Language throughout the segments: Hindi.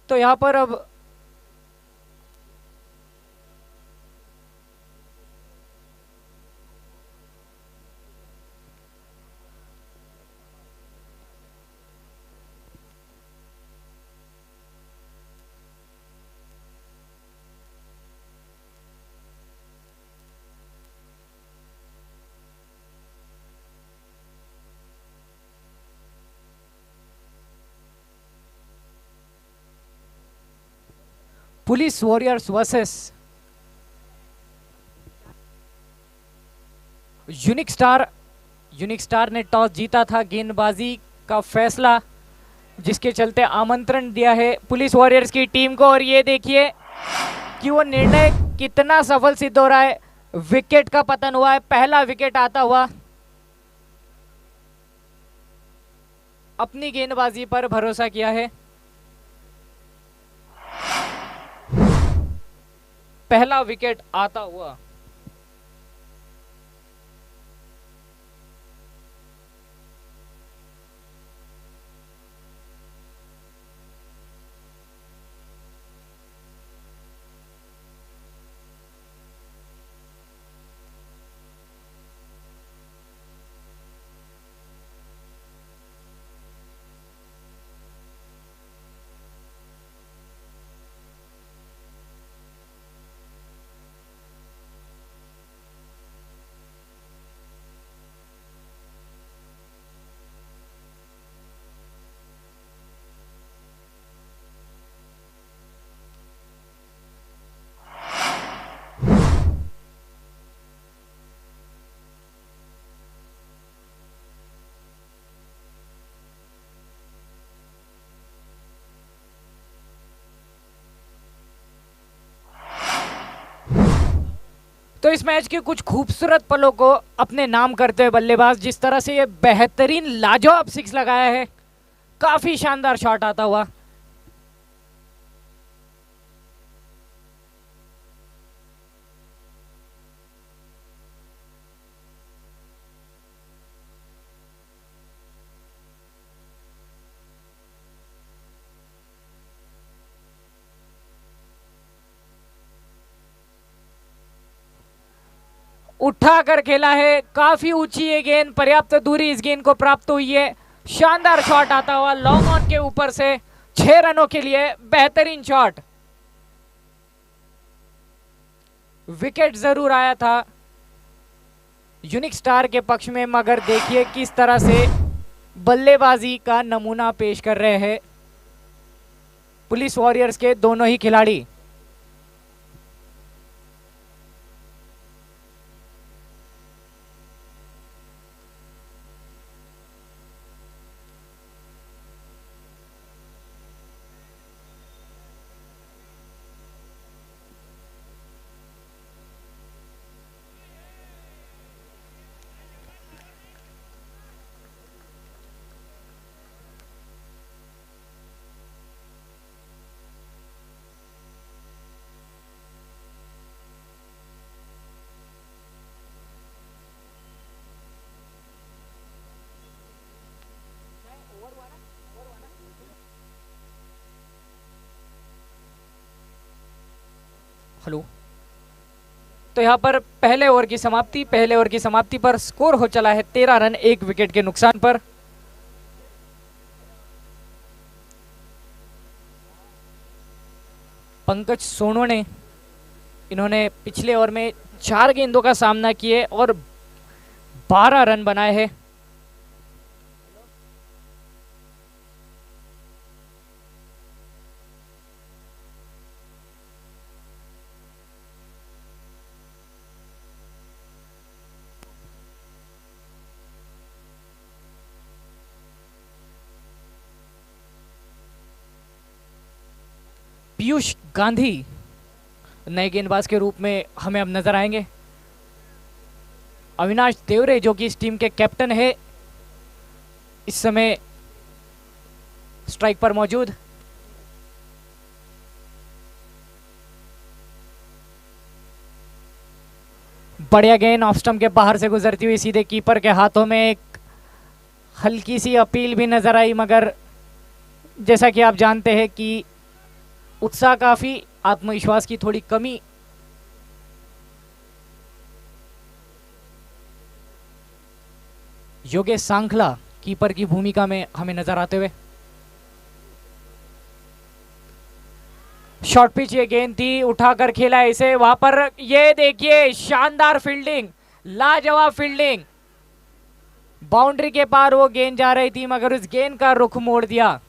तो यहाँ पर अब police warriors versus unique star. Unique star ने टॉस जीता था, गेंदबाजी का फैसला जिसके चलते आमंत्रण दिया है पुलिस वॉरियर्स की टीम को। और ये देखिए कि वो निर्णय कितना सफल सिद्ध हो रहा है। विकेट का पतन हुआ है, पहला विकेट आता हुआ। अपनी गेंदबाजी पर भरोसा किया है, पहला विकेट आता हुआ। तो इस मैच के कुछ खूबसूरत पलों को अपने नाम करते हुए बल्लेबाज जिस तरह से ये बेहतरीन लाजवाब सिक्स लगाया है, काफी शानदार शॉट आता हुआ। उठा कर खेला है, काफी ऊंची ये गेंद, पर्याप्त दूरी इस गेंद को प्राप्त हुई है। शानदार शॉट आता हुआ लॉन्ग ऑन के ऊपर से 6 रनों के लिए बेहतरीन शॉट। विकेट जरूर आया था यूनिक स्टार के पक्ष में, मगर देखिए किस तरह से बल्लेबाजी का नमूना पेश कर रहे हैं पुलिस वॉरियर्स के दोनों ही खिलाड़ी। हेलो, तो यहाँ पर पहले ओवर की समाप्ति पर स्कोर हो चला है 13 रन 1 विकेट के नुकसान पर। पंकज सोनवणे, इन्होंने पिछले ओवर में 4 गेंदों का सामना किए और 12 रन बनाए हैं। पीयूष गांधी नए गेंदबाज के रूप में हमें अब नजर आएंगे। अविनाश देवरे जो कि इस टीम के कैप्टन है, इस समय स्ट्राइक पर मौजूद। बढ़िया गेंद ऑफ स्टंप के बाहर से गुजरती हुई सीधे कीपर के हाथों में। एक हल्की सी अपील भी नजर आई, मगर जैसा कि आप जानते हैं कि उत्साह काफी, आत्मविश्वास की थोड़ी कमी। योगेश सांखला कीपर की भूमिका में हमें नजर आते हुए। शॉर्ट पिच ये गेंद थी, उठाकर खेला इसे वहां पर। ये देखिए शानदार फील्डिंग, लाजवाब फील्डिंग। बाउंड्री के पार वो गेंद जा रही थी मगर उस गेंद का रुख मोड़ दिया।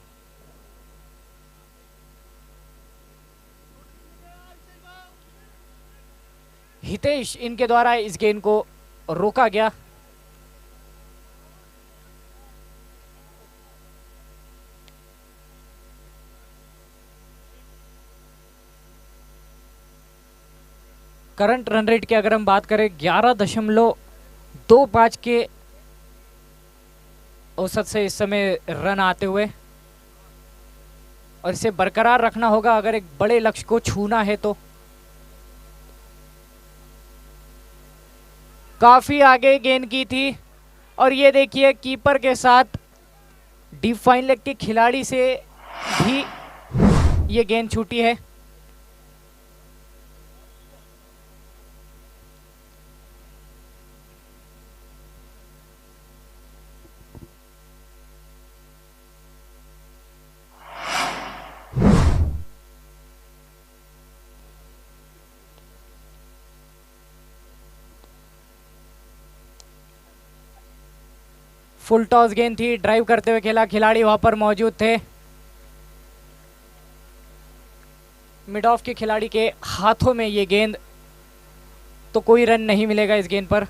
हितेश इनके द्वारा इस गेंद को रोका गया। करंट रन रेट की अगर हम बात करें 11.25 के औसत से इस समय रन आते हुए, और इसे बरकरार रखना होगा अगर एक बड़े लक्ष्य को छूना है तो। काफी आगे गेंद की थी और ये देखिए कीपर के साथ डीप फाइन लेग के खिलाड़ी से भी ये गेंद छूटी है। फुल टॉस गेंद थी, ड्राइव करते हुए खेला, खिलाड़ी वहां पर मौजूद थे। मिड ऑफ के खिलाड़ी के हाथों में ये गेंद, तो कोई रन नहीं मिलेगा इस गेंद पर।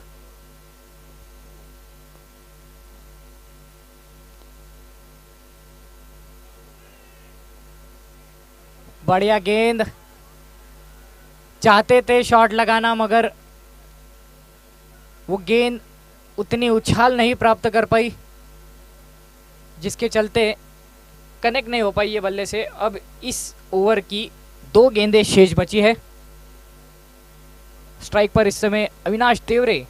बढ़िया गेंद, चाहते थे शॉट लगाना मगर वो गेंद उतनी उछाल नहीं प्राप्त कर पाई, जिसके चलते कनेक्ट नहीं हो पाई ये बल्ले से। अब इस ओवर की 2 गेंदें शेष बची है। स्ट्राइक पर इस समय अविनाश देवरे।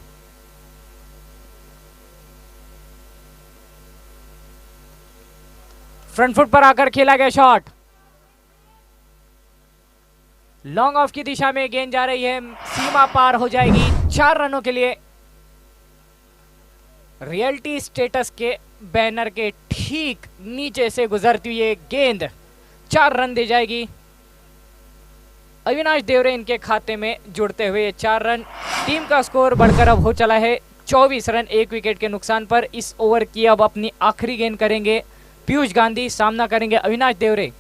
फ्रंट फुट पर आकर खेला गया शॉट, लॉन्ग ऑफ की दिशा में गेंद जा रही है, सीमा पार हो जाएगी 4 रनों के लिए। रियलिटी स्टेटस के बैनर के ठीक नीचे से गुजरती हुई ये गेंद 4 रन दे जाएगी। अविनाश देवरे इनके खाते में जुड़ते हुए 4 रन। टीम का स्कोर बढ़कर अब हो चला है 24 रन 1 विकेट के नुकसान पर। इस ओवर की अब अपनी आखिरी गेंद करेंगे पीयूष गांधी, सामना करेंगे अविनाश देवरे।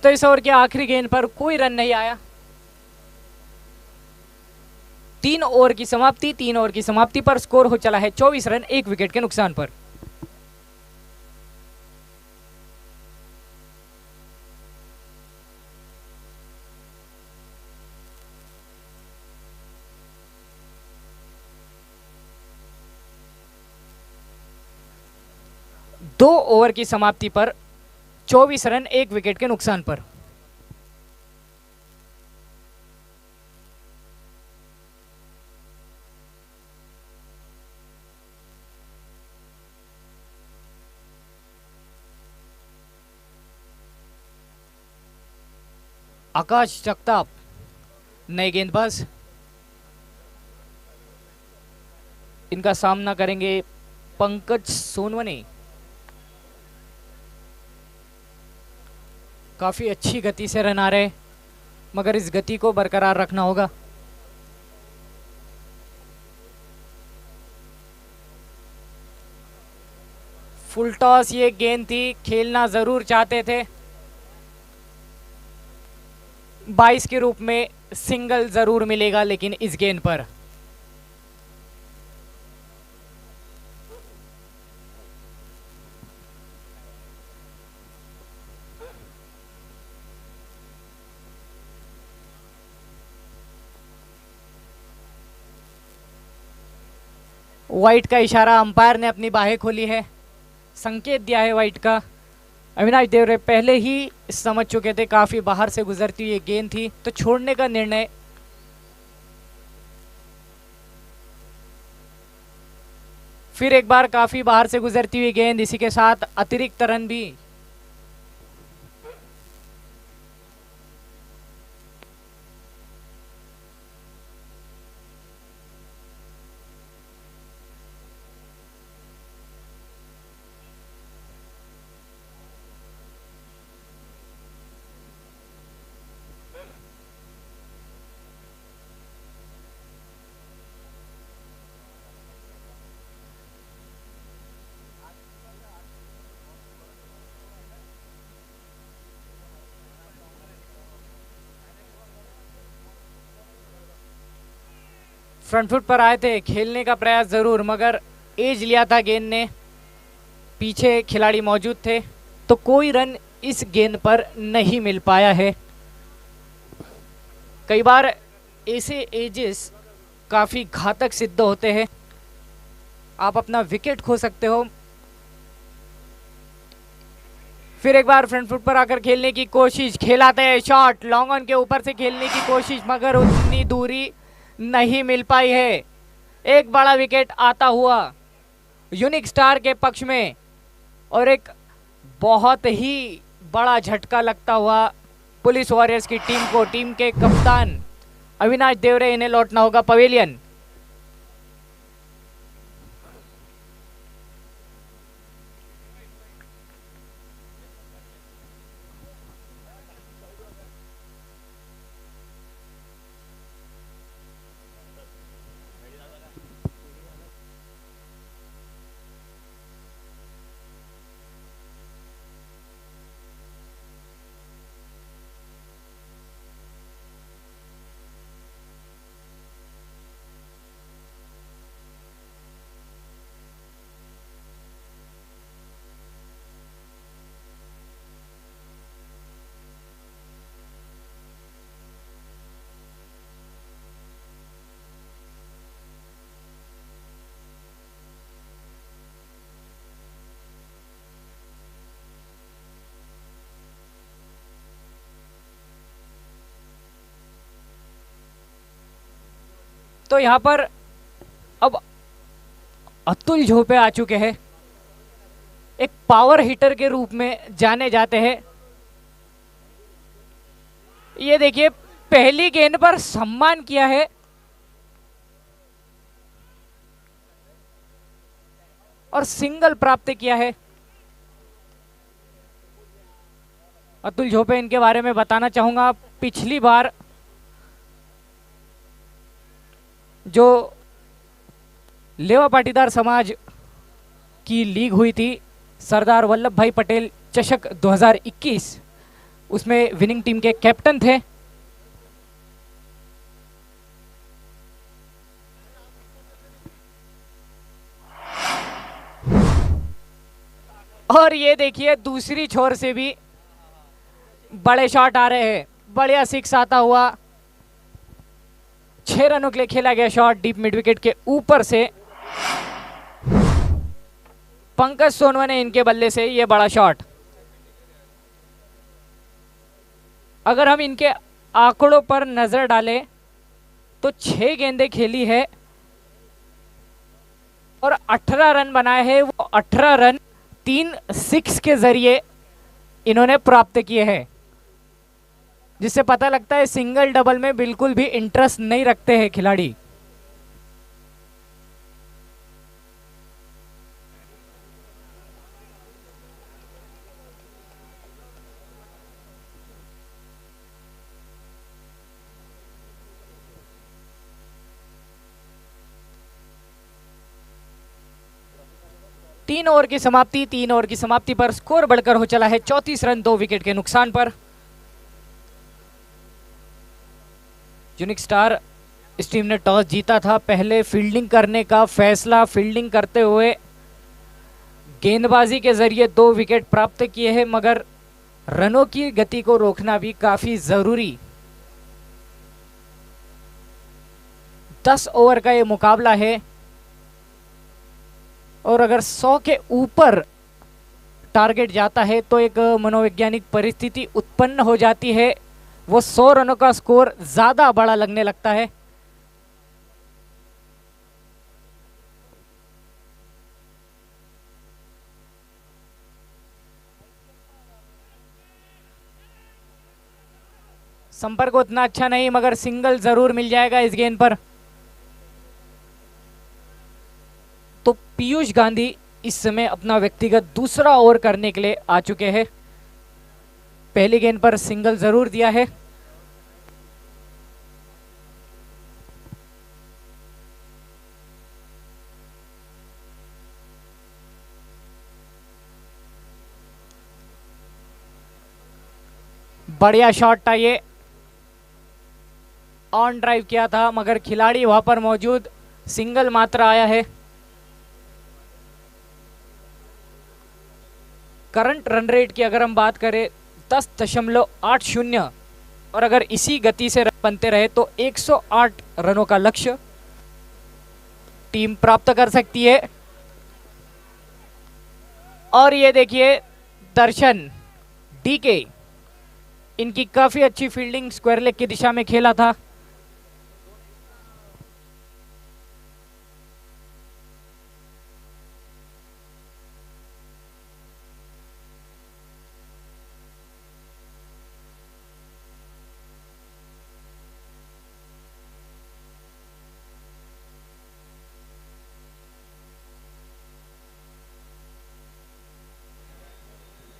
तो इस ओवर की आखिरी गेंद पर कोई रन नहीं आया। 3 ओवर की समाप्ति पर स्कोर हो चला है 24 रन 1 विकेट के नुकसान पर। दो ओवर की समाप्ति पर 24 रन 1 विकेट के नुकसान पर। आकाश जगताप नए गेंदबाज, इनका सामना करेंगे पंकज सोनवने। काफी अच्छी गति से रन आ रहे, मगर इस गति को बरकरार रखना होगा। फुल टॉस ये गेंद थी, खेलना जरूर चाहते थे। 22 के रूप में सिंगल जरूर मिलेगा लेकिन इस गेंद पर वाइट का इशारा, अंपायर ने अपनी बाहें खोली है, संकेत दिया है वाइट का। अविनाश देवरे पहले ही समझ चुके थे काफी बाहर से गुजरती हुई गेंद थी, तो छोड़ने का निर्णय। फिर एक बार काफी बाहर से गुजरती हुई गेंद, इसी के साथ अतिरिक्त रन भी। फ्रंट फुट पर आए थे, खेलने का प्रयास जरूर, मगर एज लिया था गेंद ने, पीछे खिलाड़ी मौजूद थे, तो कोई रन इस गेंद पर नहीं मिल पाया है। कई बार ऐसे एजेस काफी घातक सिद्ध होते हैं, आप अपना विकेट खो सकते हो। फिर एक बार फ्रंट फुट पर आकर खेलने की कोशिश, खेलाते हैं शॉट, लॉन्ग ऑन के ऊपर से खेलने की कोशिश, मगर उतनी दूरी नहीं मिल पाई है। एक बड़ा विकेट आता हुआ यूनिक स्टार के पक्ष में, और एक बहुत ही बड़ा झटका लगता हुआ पुलिस वॉरियर्स की टीम को। टीम के कप्तान अविनाश देवरे, इन्हें लौटना होगा पवेलियन। तो यहां पर अब अतुल झोपे आ चुके हैं, एक पावर हिटर के रूप में जाने जाते हैं। ये देखिए, पहली गेंद पर सम्मान किया है, और सिंगल प्राप्त किया है। अतुल झोपे, इनके बारे में बताना चाहूंगा, पिछली बार जो लेवा पाटीदार समाज की लीग हुई थी, सरदार वल्लभ भाई पटेल चषक 2021, उसमें विनिंग टीम के कैप्टन थे। और ये देखिए, दूसरी छोर से भी बड़े शॉट आ रहे हैं, बढ़िया सिक्स आता हुआ। 6 रनों के लिए खेला गया शॉट, डीप मिड विकेट के ऊपर से पंकज सोनवा ने इनके बल्ले से ये बड़ा शॉट। अगर हम इनके आंकड़ों पर नजर डालें तो 6 गेंदें खेली है और 18 रन बनाए हैं। वो 18 रन 3 सिक्स के जरिए इन्होंने प्राप्त किए हैं, जिससे पता लगता है सिंगल डबल में बिल्कुल भी इंटरेस्ट नहीं रखते हैं खिलाड़ी। तीन ओवर की समाप्ति पर स्कोर बढ़कर हो चला है 34 रन 2 विकेट के नुकसान पर। यूनिक स्टार इस टीम ने टॉस जीता था, पहले फील्डिंग करने का फैसला, फील्डिंग करते हुए गेंदबाजी के जरिए 2 विकेट प्राप्त किए हैं, मगर रनों की गति को रोकना भी काफी जरूरी। 10 ओवर का ये मुकाबला है, और अगर 100 के ऊपर टारगेट जाता है तो एक मनोवैज्ञानिक परिस्थिति उत्पन्न हो जाती है, वो 100 रनों का स्कोर ज़्यादा बड़ा लगने लगता है। संपर्क उतना अच्छा नहीं, मगर सिंगल जरूर मिल जाएगा इस गेंद पर। तो पीयूष गांधी इस समय अपना व्यक्तिगत दूसरा ओवर करने के लिए आ चुके हैं। पहली गेंद पर सिंगल जरूर दिया है। बढ़िया शॉट था ये, ऑन ड्राइव किया था मगर खिलाड़ी वहां पर मौजूद, सिंगल मात्र आया है। करंट रन रेट की अगर हम बात करें 10.80 और अगर इसी गति से रन बनते रहे तो 108 रनों का लक्ष्य टीम प्राप्त कर सकती है। और ये देखिए दर्शन डीके, इनकी काफी अच्छी फील्डिंग स्क्वायर लेग की दिशा में खेला था।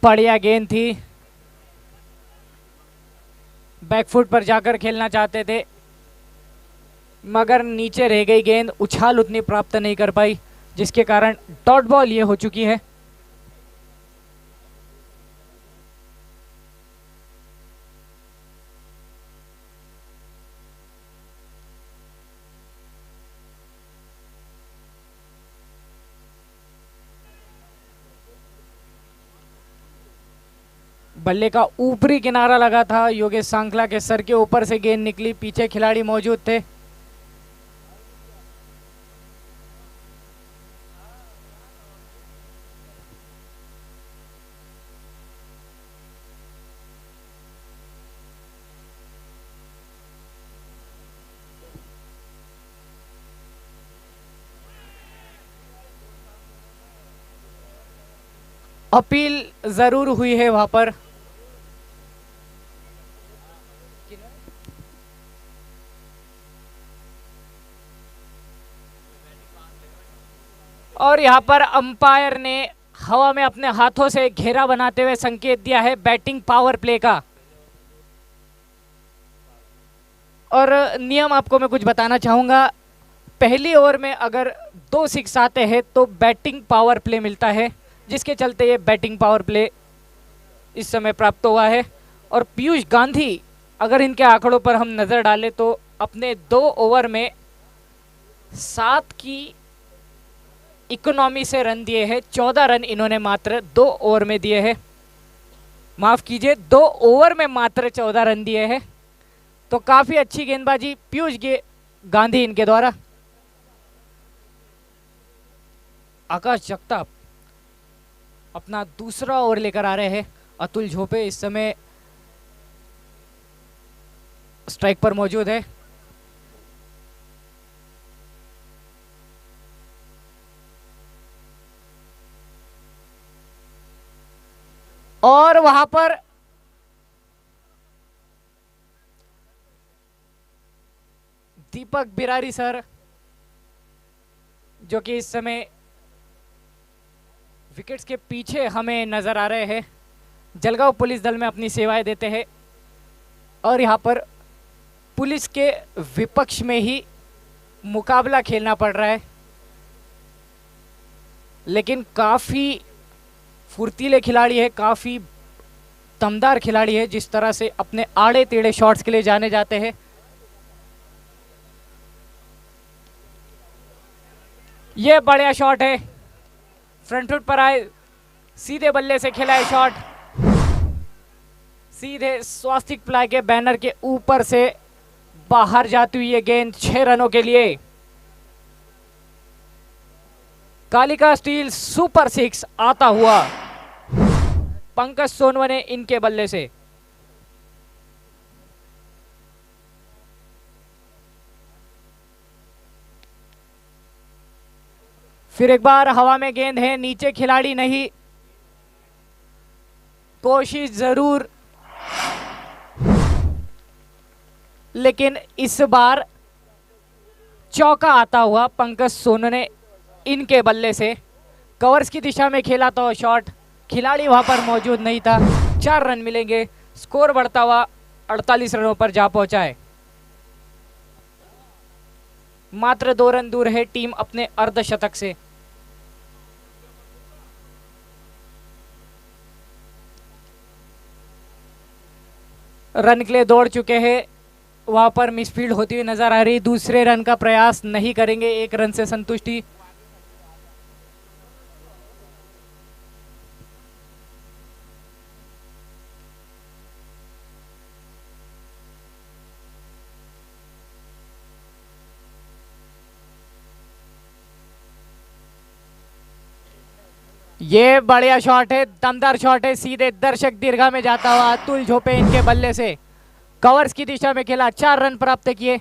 बढ़िया गेंद थी, बैकफुट पर जाकर खेलना चाहते थे मगर नीचे रह गई गेंद, उछाल उतनी प्राप्त नहीं कर पाई जिसके कारण डॉट बॉल ये हो चुकी है। बल्ले का ऊपरी किनारा लगा था, योगेश सांखला के सर के ऊपर से गेंद निकली, पीछे खिलाड़ी मौजूद थे। अपील जरूर हुई है वहां पर। और यहां पर अंपायर ने हवा में अपने हाथों से घेरा बनाते हुए संकेत दिया है बैटिंग पावर प्ले का। और नियम आपको मैं कुछ बताना चाहूंगा, पहली ओवर में अगर 2 सिक्स आते हैं तो बैटिंग पावर प्ले मिलता है, जिसके चलते ये बैटिंग पावर प्ले इस समय प्राप्त हुआ है। और पीयूष गांधी अगर इनके आंकड़ों पर हम नज़र डालें तो अपने 2 ओवर में 7 की इकोनॉमी से रन दिए हैं, 14 रन इन्होंने मात्र 2 ओवर में दिए हैं। माफ कीजिए, 2 ओवर में मात्र 14 रन दिए हैं। तो काफी अच्छी गेंदबाजी पीयूष गांधी इनके द्वारा। आकाश जगताप अपना दूसरा ओवर लेकर आ रहे हैं। अतुल झोपे इस समय स्ट्राइक पर मौजूद है। और वहां पर दीपक बिरारी सर, जो कि इस समय विकेट्स के पीछे हमें नजर आ रहे हैं, जलगांव पुलिस दल में अपनी सेवाएं देते हैं और यहां पर पुलिस के विपक्ष में ही मुकाबला खेलना पड़ रहा है। लेकिन काफी फुर्तीले खिलाड़ी है, काफी दमदार खिलाड़ी है, जिस तरह से अपने आड़े टेढ़े शॉट्स के लिए जाने जाते हैं। ये बढ़िया शॉट है, फ्रंट फुट पर आए, सीधे बल्ले से खेला है शॉट, सीधे स्वास्तिक प्लाई के बैनर के ऊपर से बाहर जाती हुई ये गेंद 6 रनों के लिए। कालिका स्टील सुपर 6 आता हुआ। पंकज सोनवने इनके बल्ले से। फिर एक बार हवा में गेंद है, नीचे खिलाड़ी नहीं, कोशिश जरूर, लेकिन इस बार चौका आता हुआ पंकज सोनवने इनके बल्ले से। कवर्स की दिशा में खेला तो शॉट, खिलाड़ी वहां पर मौजूद नहीं था। 4 रन मिलेंगे, स्कोर बढ़ता हुआ 48 रनों पर जा पहुंचा है। मात्र 2 रन दूर है टीम अपने अर्धशतक से। रन के लिए दौड़ चुके हैं, वहां पर मिसफील्ड होती हुई नजर आ रही। दूसरे रन का प्रयास नहीं करेंगे, 1 रन से संतुष्टि। ये बढ़िया शॉट है, दमदार शॉट है, सीधे दर्शक दीर्घा में जाता हुआ अतुल झोपे इनके बल्ले से। कवर्स की दिशा में खेला, 4 रन प्राप्त किए।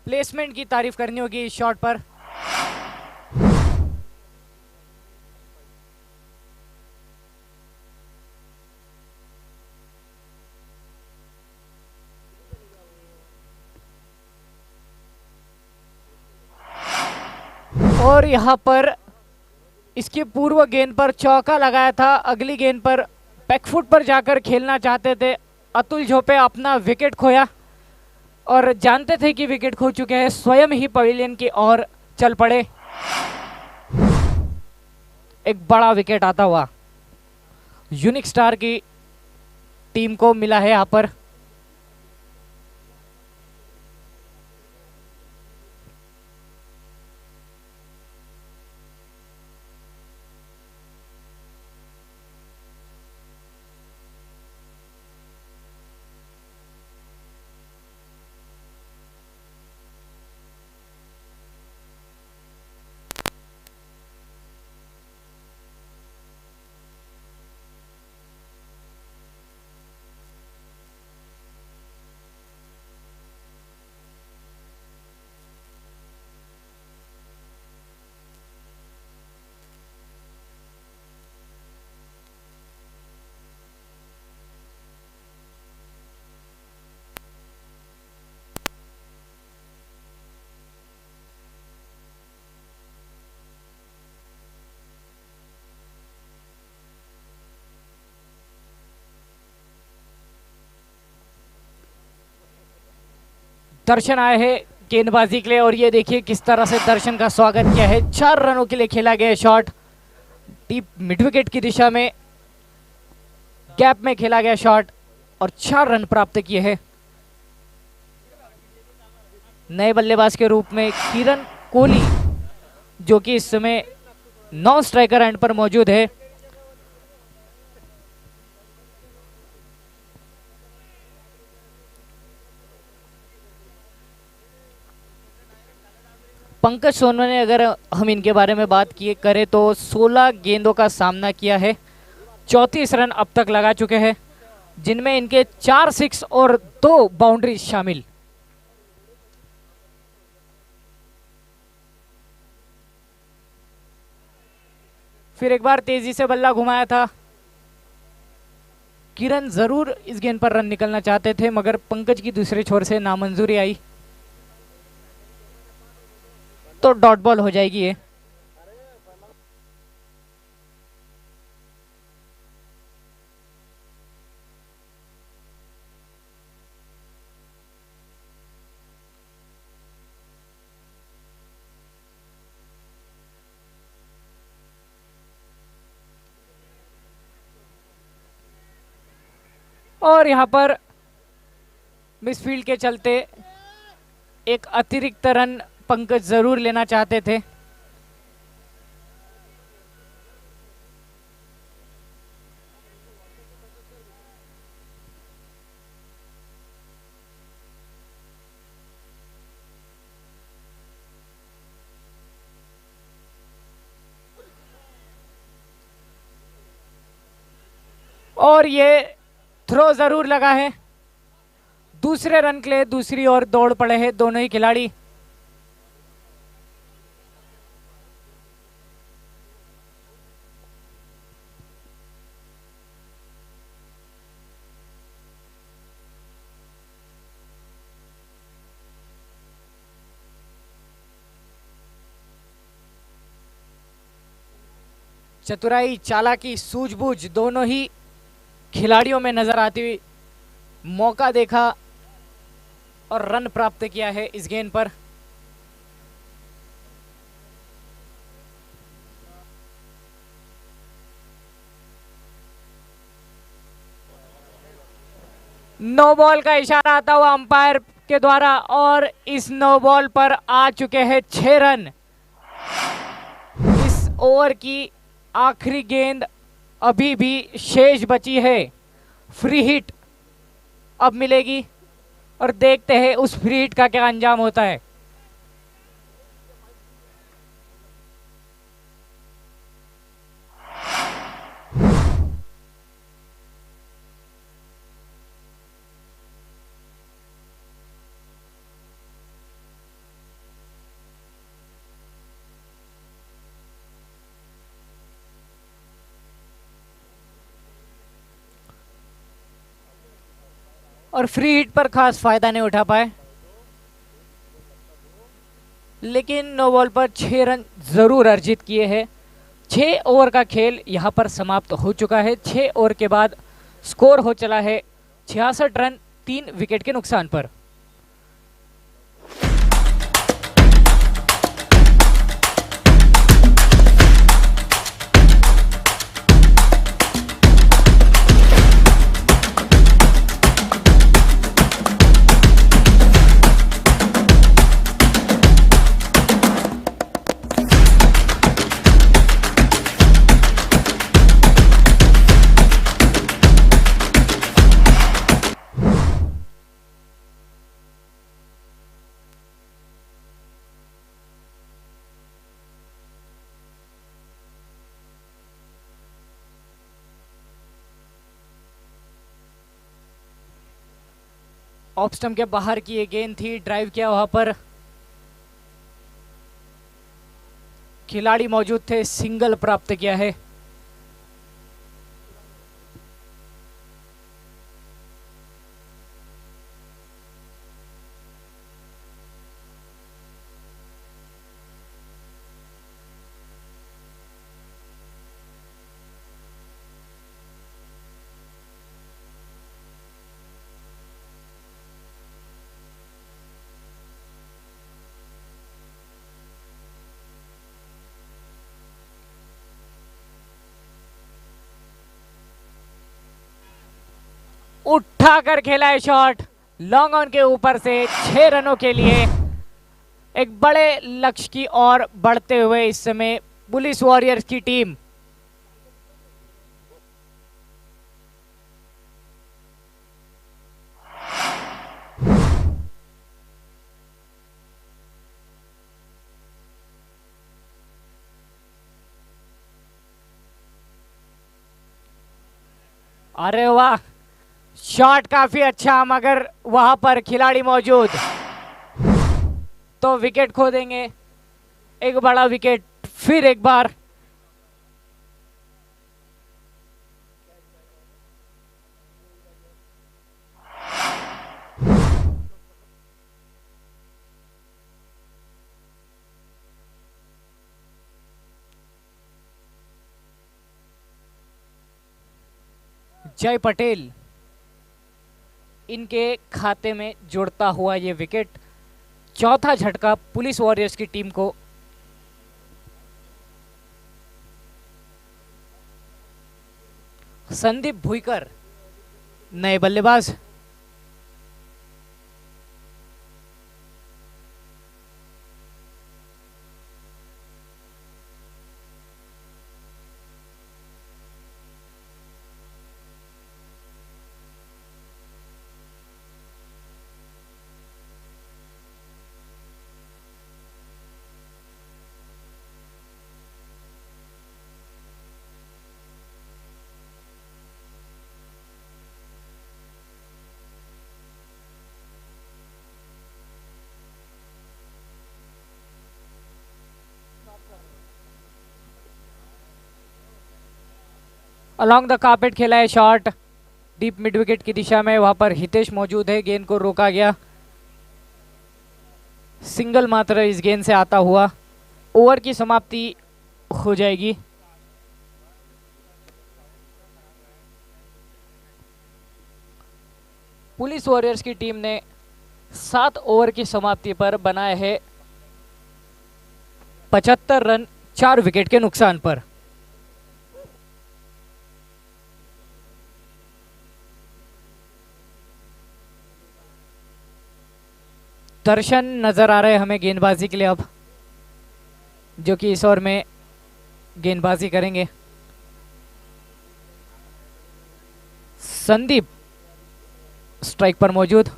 प्लेसमेंट की तारीफ करनी होगी इस शॉट पर। और यहां पर इसकी पूर्व गेंद पर चौका लगाया था, अगली गेंद पर बैकफुट पर जाकर खेलना चाहते थे अतुल झोपे, अपना विकेट खोया और जानते थे कि विकेट खो चुके हैं, स्वयं ही पवेलियन की ओर चल पड़े। एक बड़ा विकेट आता हुआ यूनिक स्टार की टीम को मिला है यहां पर। दर्शन आए हैं गेंदबाजी के लिए और ये देखिए किस तरह से दर्शन का स्वागत किया है। 4 रनों के लिए खेला गया शॉट, डीप मिड विकेट की दिशा में गैप में खेला गया शॉट और 4 रन प्राप्त किए हैं। नए बल्लेबाज के रूप में किरण कोहली, जो कि इस समय 9 स्ट्राइकर एंड पर मौजूद है। पंकज सोनवने अगर हम इनके बारे में बात किए करें तो 16 गेंदों का सामना किया है, 34 रन अब तक लगा चुके हैं, जिनमें इनके 4 सिक्स और 2 बाउंड्रीज शामिल। फिर एक बार तेजी से बल्ला घुमाया था, किरण जरूर इस गेंद पर रन निकलना चाहते थे मगर पंकज की दूसरे छोर से नामंजूरी आई तो डॉट बॉल हो जाएगी ये। और यहां पर मिसफील्ड के चलते एक अतिरिक्त रन पंकज जरूर लेना चाहते थे। और ये थ्रो जरूर लगा है। दूसरे रन के लिए दूसरी ओर दौड़ पड़े हैं दोनों ही खिलाड़ी। चतुराई, चालाकी, सूझबूझ दोनों ही खिलाड़ियों में नजर आती हुई। मौका देखा और रन प्राप्त किया है इस गेंद पर। नो बॉल का इशारा आता हुआ अंपायर के द्वारा और इस नो बॉल पर आ चुके हैं 6 रन। इस ओवर की आखिरी गेंद अभी भी शेष बची है। फ्री हिट अब मिलेगी और देखते हैं उस फ्री हिट का क्या अंजाम होता है। और फ्री हिट पर खास फायदा नहीं उठा पाए, लेकिन नो बॉल पर 6 रन जरूर अर्जित किए हैं। 6 ओवर का खेल यहां पर समाप्त हो चुका है। 6 ओवर के बाद स्कोर हो चला है 66 रन 3 विकेट के नुकसान पर। ऑफ स्टंप के बाहर की ये गेंद थी, ड्राइव किया, वहां पर खिलाड़ी मौजूद थे, सिंगल प्राप्त किया है। उठाकर खेला है शॉट, लॉन्ग ऑन के ऊपर से 6 रनों के लिए एक बड़े लक्ष्य की ओर बढ़ते हुए इस समय पुलिस वॉरियर्स की टीम। अरे वाह, शॉट काफी अच्छा, मगर वहां पर खिलाड़ी मौजूद तो विकेट खो देंगे। एक बड़ा विकेट फिर एक बार। जय पटेल इनके खाते में जुड़ता हुआ ये विकेट, चौथा झटका पुलिस वॉरियर्स की टीम को। संदीप भुईकर नए बल्लेबाज। अलोंग द कार्पेट खेला है शॉट डीप मिड विकेट की दिशा में, वहां पर हितेश मौजूद है, गेंद को रोका गया। सिंगल मात्र इस गेंद से आता हुआ, ओवर की समाप्ति हो जाएगी। पुलिस वॉरियर्स की टीम ने 7 ओवर की समाप्ति पर बनाए हैं 75 रन 4 विकेट के नुकसान पर। दर्शन नजर आ रहे हैं हमें गेंदबाजी के लिए अब, जो कि इस ओवर में गेंदबाजी करेंगे। संदीप स्ट्राइक पर मौजूद।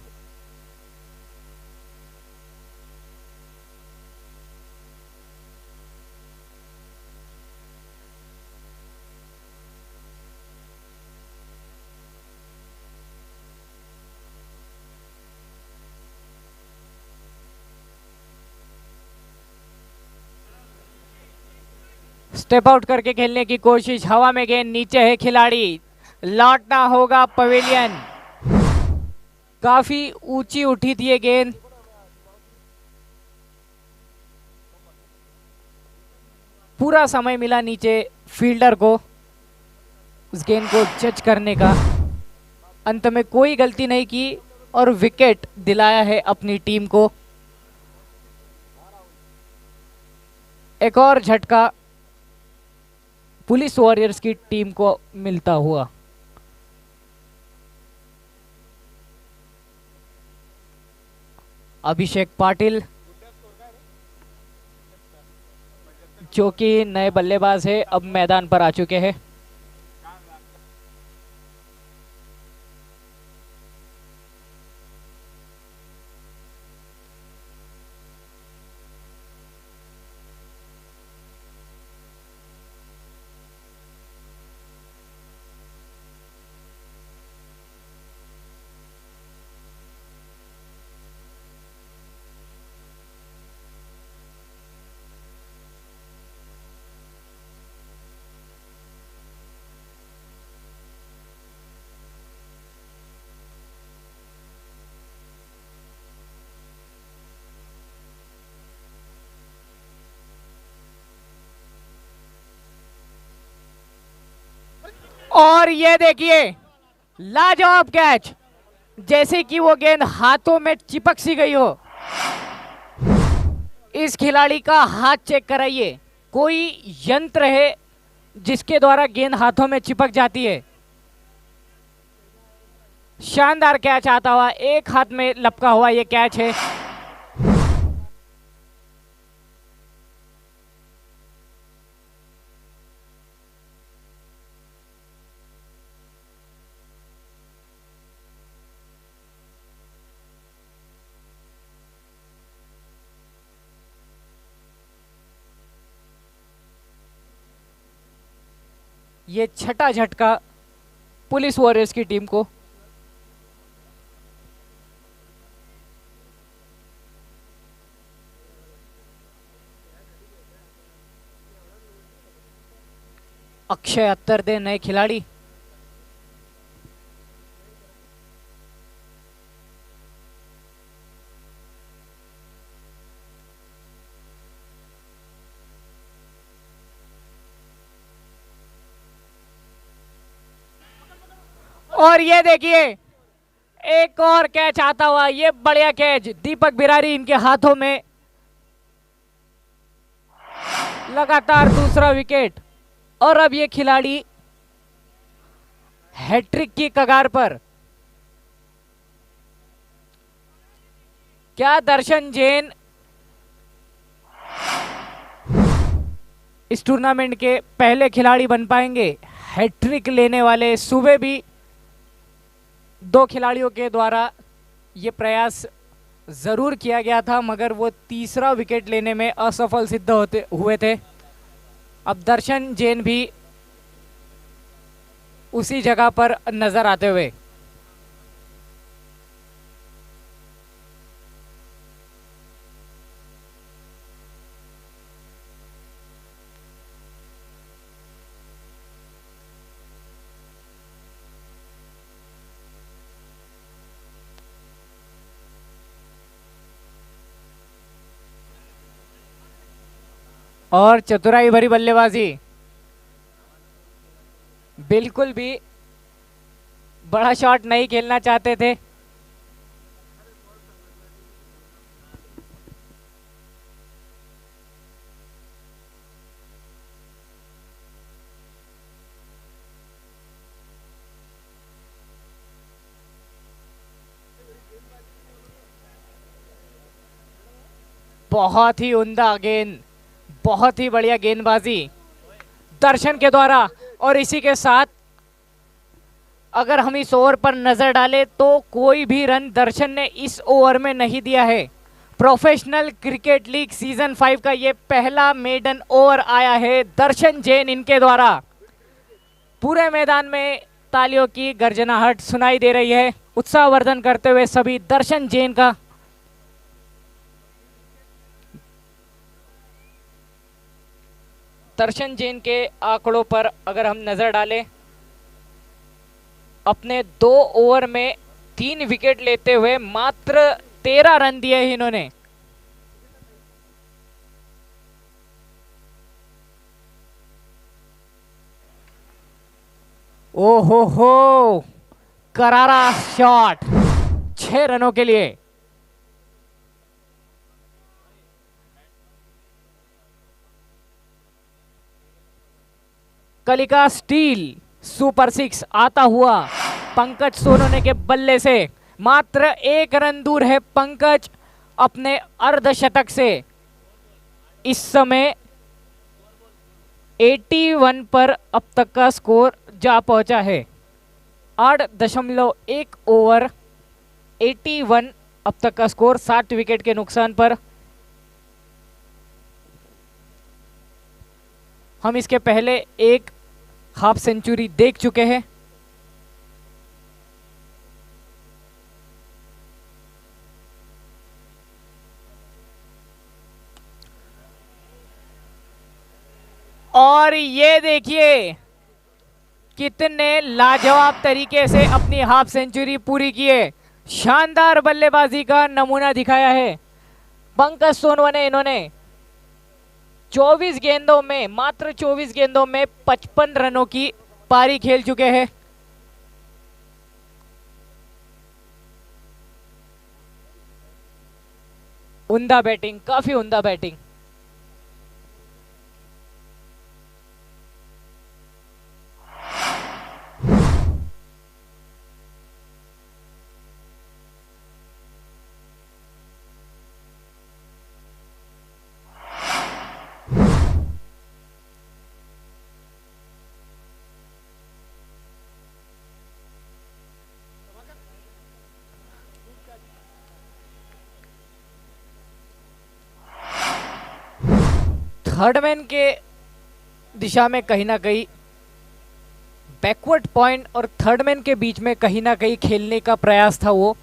स्टेप आउट करके खेलने की कोशिश, हवा में गेंद, नीचे है खिलाड़ी, लौटना होगा पवेलियन। काफी ऊंची उठी थी ये गेंद, पूरा समय मिला नीचे फील्डर को उस गेंद को जज करने का। अंत में कोई गलती नहीं की और विकेट दिलाया है अपनी टीम को। एक और झटका पुलिस वॉरियर्स की टीम को मिलता हुआ। अभिषेक पाटिल जो कि नए बल्लेबाज है, अब मैदान पर आ चुके हैं। और ये देखिए लाजवाब कैच, जैसे कि वो गेंद हाथों में चिपक सी गई हो। इस खिलाड़ी का हाथ चेक कराइए, कोई यंत्र है जिसके द्वारा गेंद हाथों में चिपक जाती है। शानदार कैच आता हुआ, एक हाथ में लपका हुआ ये कैच है। ये छठा झटका पुलिस वॉरियर्स की टीम को। अक्षय अत्तर दे नए खिलाड़ी। और ये देखिए एक और कैच आता हुआ, ये बढ़िया कैच, दीपक बिरारी इनके हाथों में। लगातार दूसरा विकेट और अब ये खिलाड़ी हैट्रिक की कगार पर। क्या दर्शन जैन इस टूर्नामेंट के पहले खिलाड़ी बन पाएंगे हैट्रिक लेने वाले? सुबह भी 2 खिलाड़ियों के द्वारा ये प्रयास जरूर किया गया था, मगर वो तीसरा विकेट लेने में असफल सिद्ध होते हुए थे। अब दर्शन जैन भी उसी जगह पर नजर आते हुए। और चतुराई भरी बल्लेबाजी, बिल्कुल भी बड़ा शॉट नहीं खेलना चाहते थे। बहुत ही उम्दा गेंद, बहुत ही बढ़िया गेंदबाजी दर्शन के द्वारा। और इसी के साथ अगर हम इस ओवर पर नजर डालें तो कोई भी रन दर्शन ने इस ओवर में नहीं दिया है। प्रोफेशनल क्रिकेट लीग सीजन 5 का ये पहला मेडन ओवर आया है दर्शन जैन इनके द्वारा। पूरे मैदान में तालियों की गर्जनाहट सुनाई दे रही है, उत्साहवर्धन करते हुए सभी दर्शन जैन का। दर्शन जैन के आंकड़ों पर अगर हम नजर डालें, अपने 2 ओवर में 3 विकेट लेते हुए मात्र 13 रन दिए हैं इन्होंने। ओहो हो, करारा शॉट 6 रनों के लिए। कलिका स्टील सुपर 6 आता हुआ पंकज सोनोने के बल्ले से। मात्र 1 रन दूर है पंकज अपने अर्धशतक से। इस समय 81 पर अब तक का स्कोर जा पहुंचा है। 8.1 ओवर 81 अब तक का स्कोर, 7 विकेट के नुकसान पर। हम इसके पहले एक हाफ सेंचुरी देख चुके हैं। और ये देखिए कितने लाजवाब तरीके से अपनी हाफ सेंचुरी पूरी किए। शानदार बल्लेबाजी का नमूना दिखाया है पंकज सोनवने ने। इन्होंने 24 गेंदों में, मात्र 24 गेंदों में 55 रनों की पारी खेल चुके हैं। उम्दा बैटिंग, काफी उम्दा बैटिंग। थर्डमैन के दिशा में कहीं ना कहीं बैकवर्ड पॉइंट और थर्डमैन के बीच में कहीं ना कहीं खेलने का प्रयास था वो,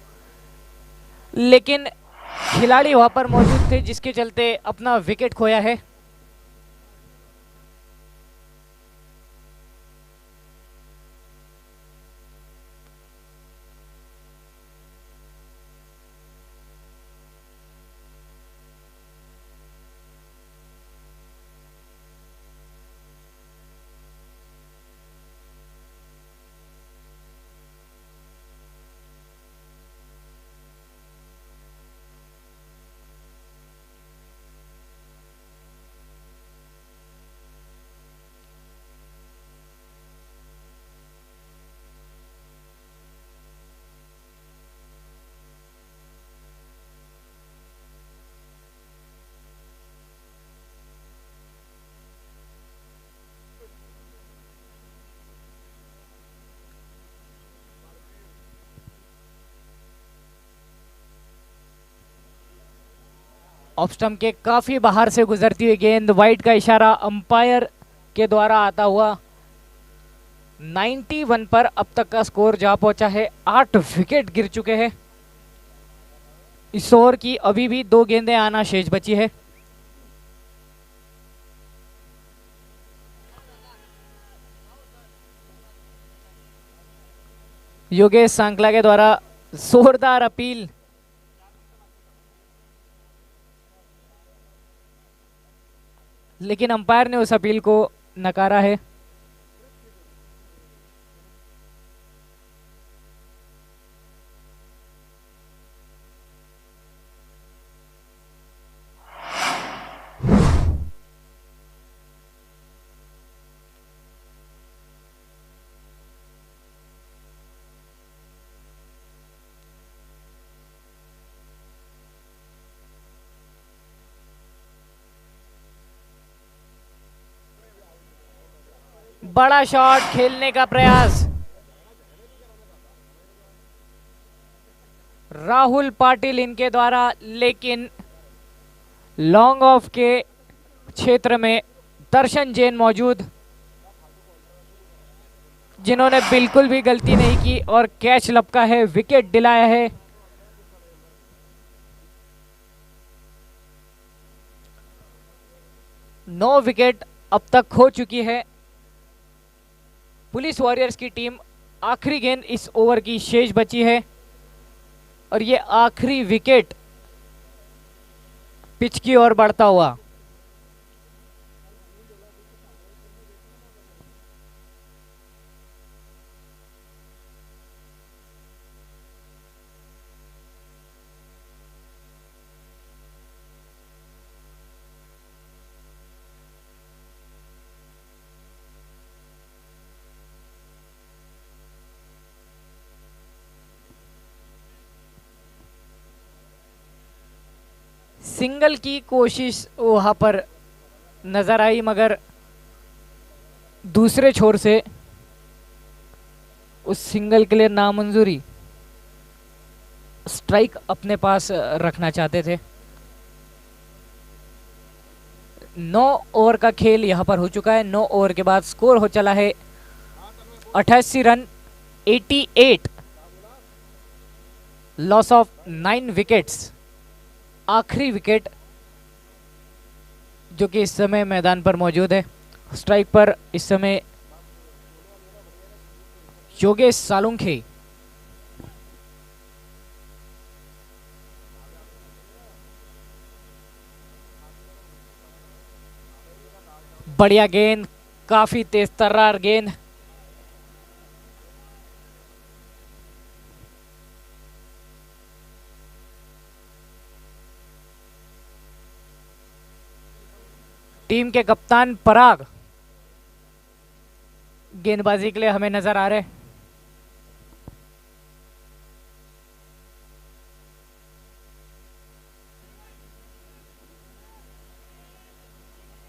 लेकिन खिलाड़ी वहां पर मौजूद थे जिसके चलते अपना विकेट खोया है। ऑफ स्टंप के काफी बाहर से गुजरती हुई गेंद, वाइड का इशारा अंपायर के द्वारा आता हुआ। 91 पर अब तक का स्कोर जा पहुंचा है। 8 विकेट गिर चुके हैं। इस ओवर की अभी भी 2 गेंदें आना शेष बची है। योगेश सांकला के द्वारा जोरदार अपील। लेकिन अंपायर ने उस अपील को नकारा है। बड़ा शॉट खेलने का प्रयास, राहुल पाटिल इनके द्वारा, लेकिन लॉन्ग ऑफ के क्षेत्र में दर्शन जैन मौजूद, जिन्होंने बिल्कुल भी गलती नहीं की और कैच लपका है, विकेट दिलाया है। नौ विकेट अब तक हो चुकी है। पुलिस वॉरियर्स की टीम, आखिरी गेंद इस ओवर की शेष बची है और ये आखिरी विकेट पिच की ओर बढ़ता हुआ। सिंगल की कोशिश वहां पर नजर आई, मगर दूसरे छोर से उस सिंगल के लिए नामंजूरी। स्ट्राइक अपने पास रखना चाहते थे। 9 ओवर का खेल यहां पर हो चुका है। 9 ओवर के बाद स्कोर हो चला है 88 रन, 88, लॉस ऑफ 9 विकेट्स। आखिरी विकेट जो कि इस समय मैदान पर मौजूद है। स्ट्राइक पर इस समय योगेश सालुंखे। बढ़िया गेंद, काफी तेज तर्रार गेंद। टीम के कप्तान पराग गेंदबाजी के लिए हमें नजर आ रहे।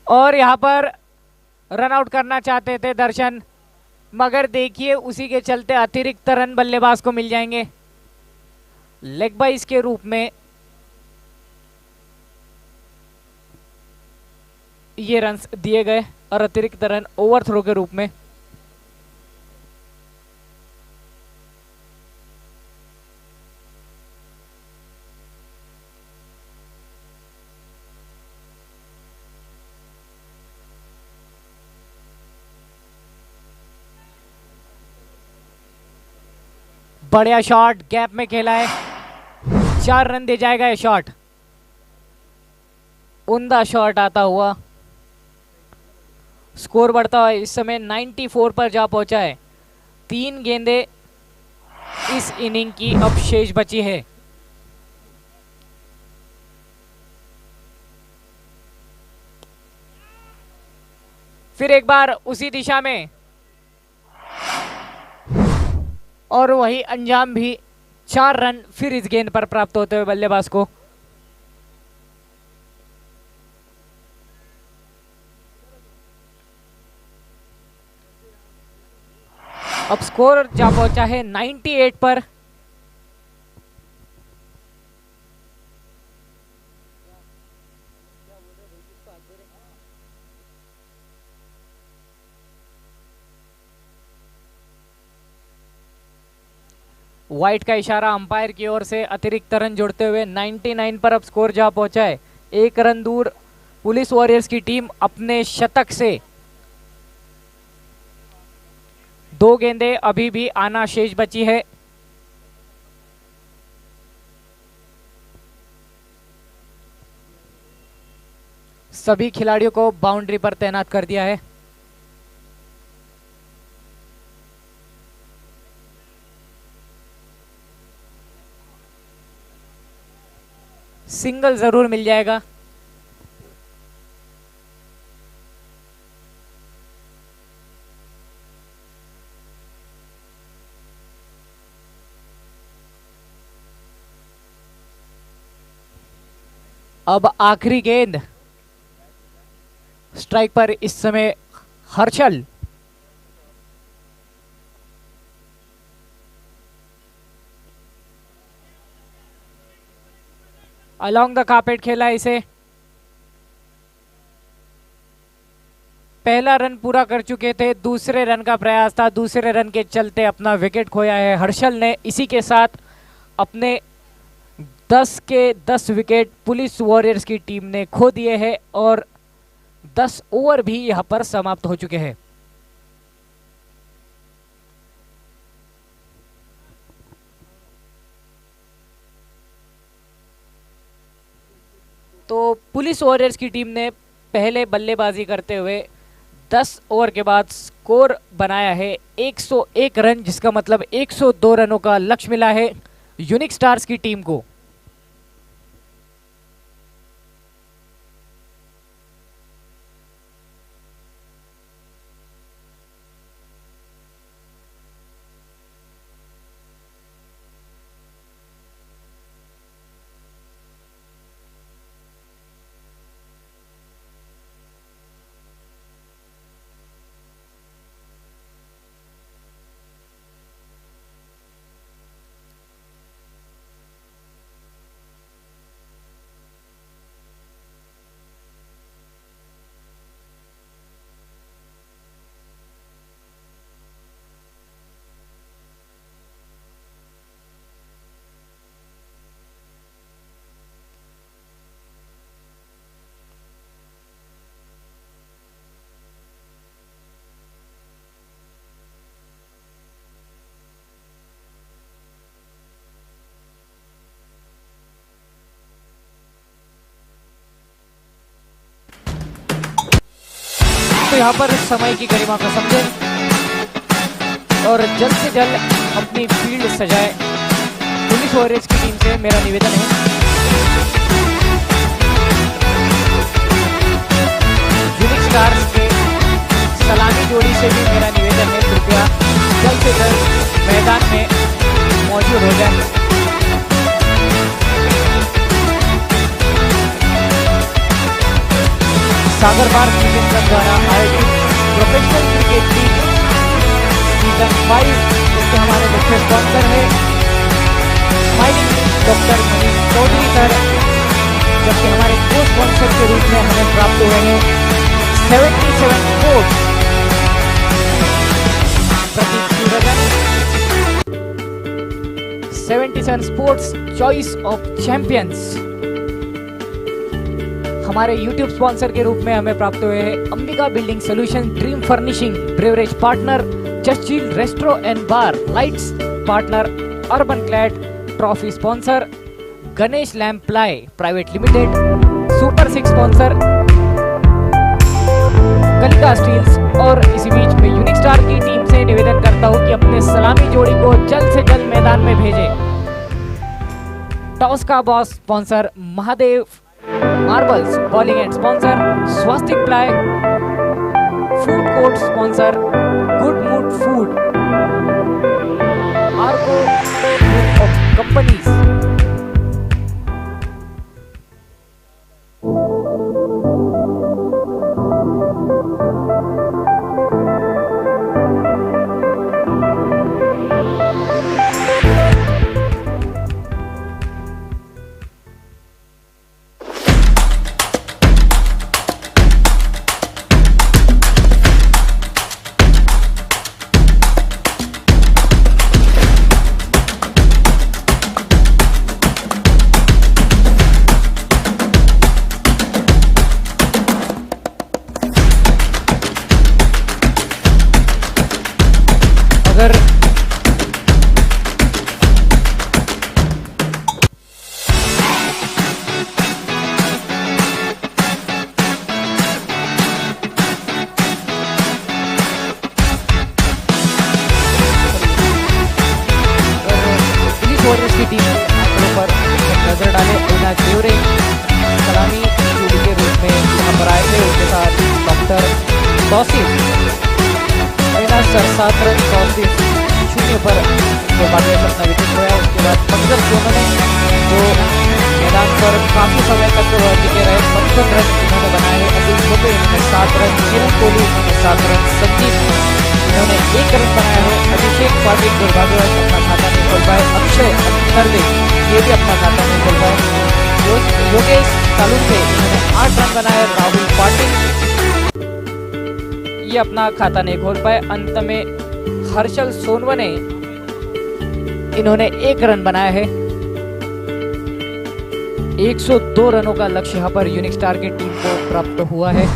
और यहां पर रन आउट करना चाहते थे दर्शन, मगर देखिए उसी के चलते अतिरिक्त रन बल्लेबाज को मिल जाएंगे। लेग बाइस के रूप में ये रन्स दिए गए और अतिरिक्त रन ओवर थ्रो के रूप में। बढ़िया शॉट, गैप में खेला है, 4 रन दे जाएगा ये शॉट। उम्दा शॉट आता हुआ, स्कोर बढ़ता हुआ इस समय 94 पर जा पहुंचा है। 3 गेंदें इस इनिंग की अब शेष बची है। फिर एक बार उसी दिशा में और वही अंजाम भी, 4 रन फिर इस गेंद पर प्राप्त होते हुए बल्लेबाज को। अब स्कोर जा पहुंचा है 98 पर। व्हाइट का इशारा अंपायर की ओर से अतिरिक्त रन जोड़ते हुए 99 पर अब स्कोर जा पहुंचा है। 1 रन दूर पुलिस वॉरियर्स की टीम अपने शतक से। 2 गेंदें अभी भी आना शेष बची है। सभी खिलाड़ियों को बाउंड्री पर तैनात कर दिया है। सिंगल जरूर मिल जाएगा। अब आखिरी गेंद, स्ट्राइक पर इस समय हर्षल। अलोंग द कार्पेट खेला इसे। पहला रन पूरा कर चुके थे, दूसरे रन का प्रयास था, दूसरे रन के चलते अपना विकेट खोया है हर्षल ने। इसी के साथ अपने 10 के 10 विकेट पुलिस वॉरियर्स की टीम ने खो दिए हैं और 10 ओवर भी यहां पर समाप्त हो चुके हैं। तो पुलिस वॉरियर्स की टीम ने पहले बल्लेबाजी करते हुए 10 ओवर के बाद स्कोर बनाया है 101 रन, जिसका मतलब 102 रनों का लक्ष्य मिला है यूनिक स्टार्स की टीम को। तो यहाँ पर समय की गरिमा को समझें और जल्द से जल्द अपनी फील्ड सजाए। पुलिस वॉरियर्स की टीम से मेरा निवेदन है, यूनिक स्टार्स के सलामी जोड़ी से भी मेरा निवेदन है, कृपया जल्द से जल्द मैदान में मौजूद हो जाए। सागर पार्क क्रिकेट क्लब द्वारा आयोजित प्रोफेशनल क्रिकेट लीग सीजन 5 इसके हमारे मुख्य स्पॉन्सर है smiling doctor Manish Chaudhary sir, जबकि हमारे को स्पॉन्सर के रूप में हमें प्राप्त हुए हैं 77 sports, Prateek Surjan, 77 sports choice of champions. हमारे YouTube स्पॉन्सर के रूप में हमें प्राप्त हुए हैं Ambika building solution, dream furnishing, beverage partner जस्टील resto and bar, lights partner urban clad, trophy sponsor Ganesh lamp ply private limited, super 6 sponsor Kalika steels. और इसी बीच में यूनिक स्टार की टीम से निवेदन करता हूं कि अपने सलामी जोड़ी को जल्द से जल्द मैदान में भेजें। टॉस का boss sponsor Mahadev marbles, bowling end sponsor Swastik ply, food court sponsor good mood food, Arco group of companies. घुंघरूरे सलामी चूड़ी के रूप में यहाँ पर आए थे। उनके साथ डॉक्टर तौसीफ सरसात्र तौसीफ शून्य पर दुर्भाग्य से अपना विकेट खोया। उसके बाद पंकज सोनू ने जो मैदान पर काफी समय तक टिके रहे, 55 रन इन्होंने बनाए। अतुल छोटे इन्होंने 7 रन, किरण कोहली इन्होंने 7 रन, संदीप इन्होंने 1 रन बनाया है। अभिषेक पाटिल दुर्भाग्यवश अपना खाता नहीं खोल पाए। अक्षय अख्तरदे ये भी अपना खाता नहीं खोल पाए। योगेश तालुके इन्होंने 8 रन बनाए। राहुल पाटिल ये अपना खाता नहीं खोल पाए। अंत में हर्षल सोनवने इन्होंने 1 रन बनाया है। 102 रनों का लक्ष्य यहाँ पर यूनिक स्टार की टीम को प्राप्त हुआ है।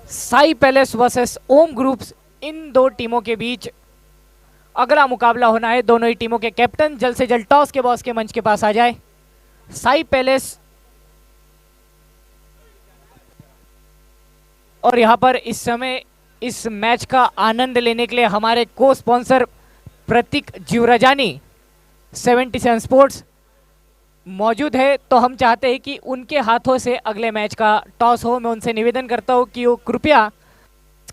साई पैलेस वर्सेस ओम ग्रुप्स, इन दो टीमों के बीच अगला मुकाबला होना है। दोनों ही टीमों के कैप्टन जल्द से जल्द टॉस के बॉस के मंच के पास आ जाए। साई पैलेस और यहां पर इस समय इस मैच का आनंद लेने के लिए हमारे को स्पॉन्सर प्रतीक जीवराजानी 77 स्पोर्ट्स मौजूद है, तो हम चाहते हैं कि उनके हाथों से अगले मैच का टॉस हो। मैं उनसे निवेदन करता हूं कि वो कृपया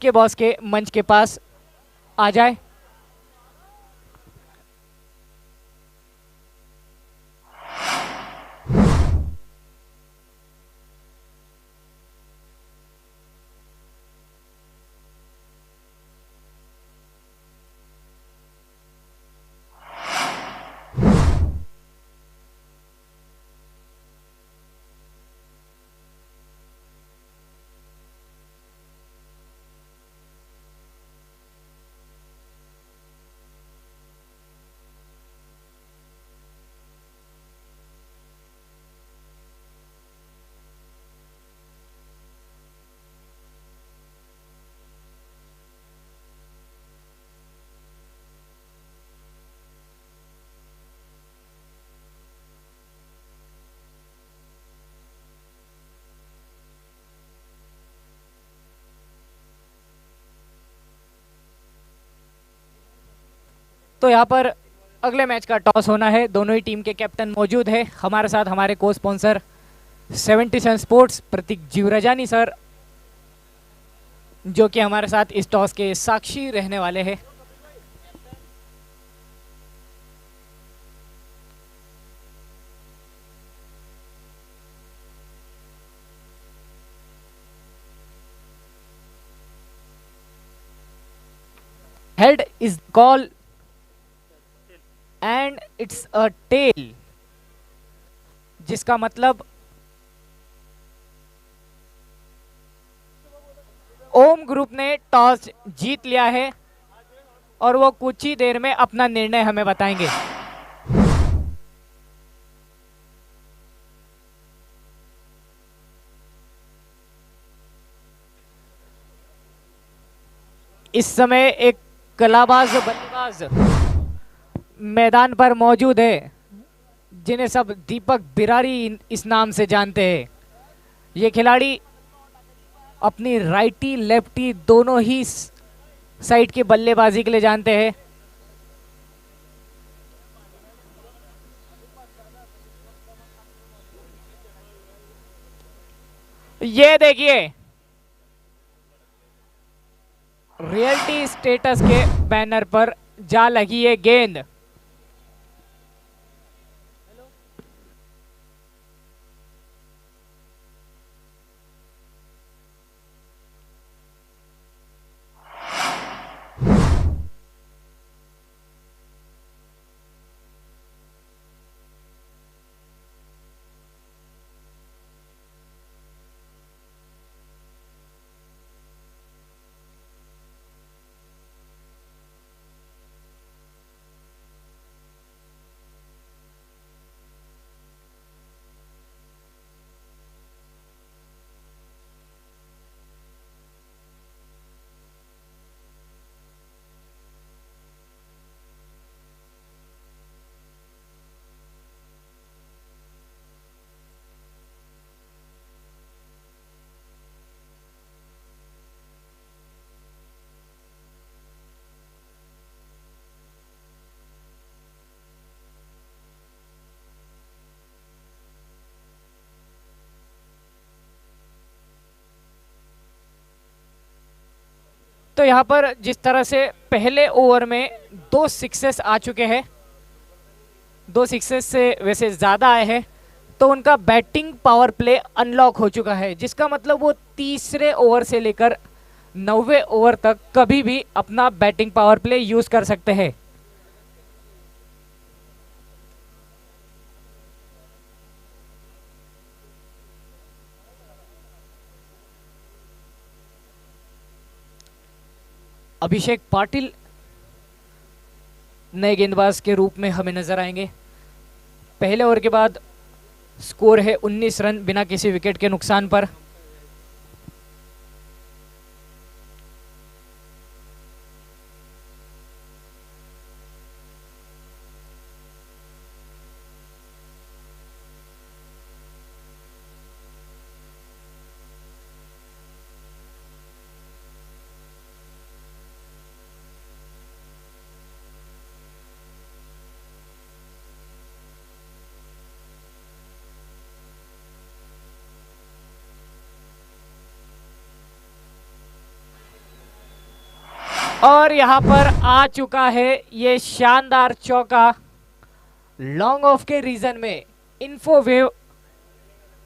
के बॉस के मंच के पास आ जाए। तो यहाँ पर अगले मैच का टॉस होना है। दोनों ही टीम के कैप्टन मौजूद है हमारे साथ। हमारे को स्पॉन्सर 77 स्पोर्ट्स प्रतीक जीवराजानी सर, जो कि हमारे साथ इस टॉस के साक्षी रहने वाले हैं। Head is call and it's a tail, जिसका मतलब ओम ग्रुप ने टॉस जीत लिया है और वो कुछ ही देर में अपना निर्णय हमें बताएंगे। इस समय एक कलाबाज बल्लेबाज मैदान पर मौजूद है, जिन्हें सब दीपक बिरारी इस नाम से जानते हैं। ये खिलाड़ी अपनी राइटी लेफ्टी दोनों ही साइड की बल्लेबाजी के लिए जानते हैं। ये देखिए रियलिटी स्टेटस के बैनर पर जा लगी है गेंद। तो यहाँ पर जिस तरह से पहले ओवर में 2 सिक्सेस आ चुके हैं, 2 सिक्सेस से वैसे ज़्यादा आए हैं, तो उनका बैटिंग पावर प्ले अनलॉक हो चुका है, जिसका मतलब वो तीसरे ओवर से लेकर 9वें ओवर तक कभी भी अपना बैटिंग पावर प्ले यूज़ कर सकते हैं। अभिषेक पाटिल नए गेंदबाज के रूप में हमें नजर आएंगे। पहले ओवर के बाद स्कोर है 19 रन बिना किसी विकेट के नुकसान पर। और यहां पर आ चुका है ये शानदार चौका लॉन्ग ऑफ के रीजन में। इन्फोवेव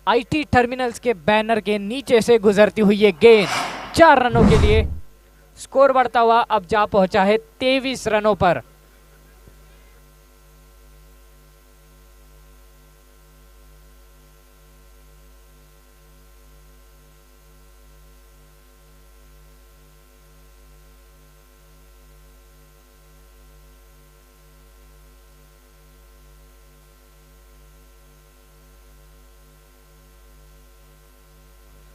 आईटी टर्मिनल्स के बैनर के नीचे से गुजरती हुई ये गेंद 4 रनों के लिए। स्कोर बढ़ता हुआ अब जा पहुंचा है 23 रनों पर।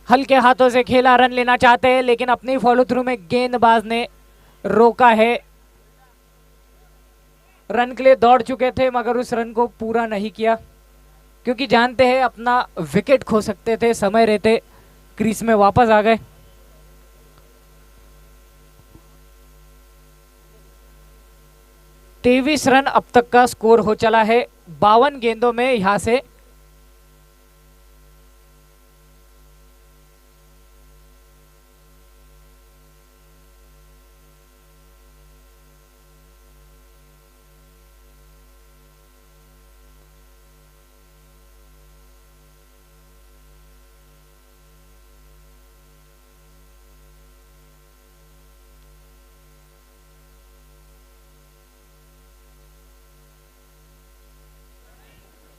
हल्के हाथों से खेला, रन लेना चाहते हैं, लेकिन अपनी फॉलो थ्रू में गेंदबाज ने रोका है। रन के लिए दौड़ चुके थे मगर उस रन को पूरा नहीं किया, क्योंकि जानते हैं अपना विकेट खो सकते थे। समय रहते क्रीज में वापस आ गए। तेईस रन अब तक का स्कोर हो चला है 52 गेंदों में। यहां से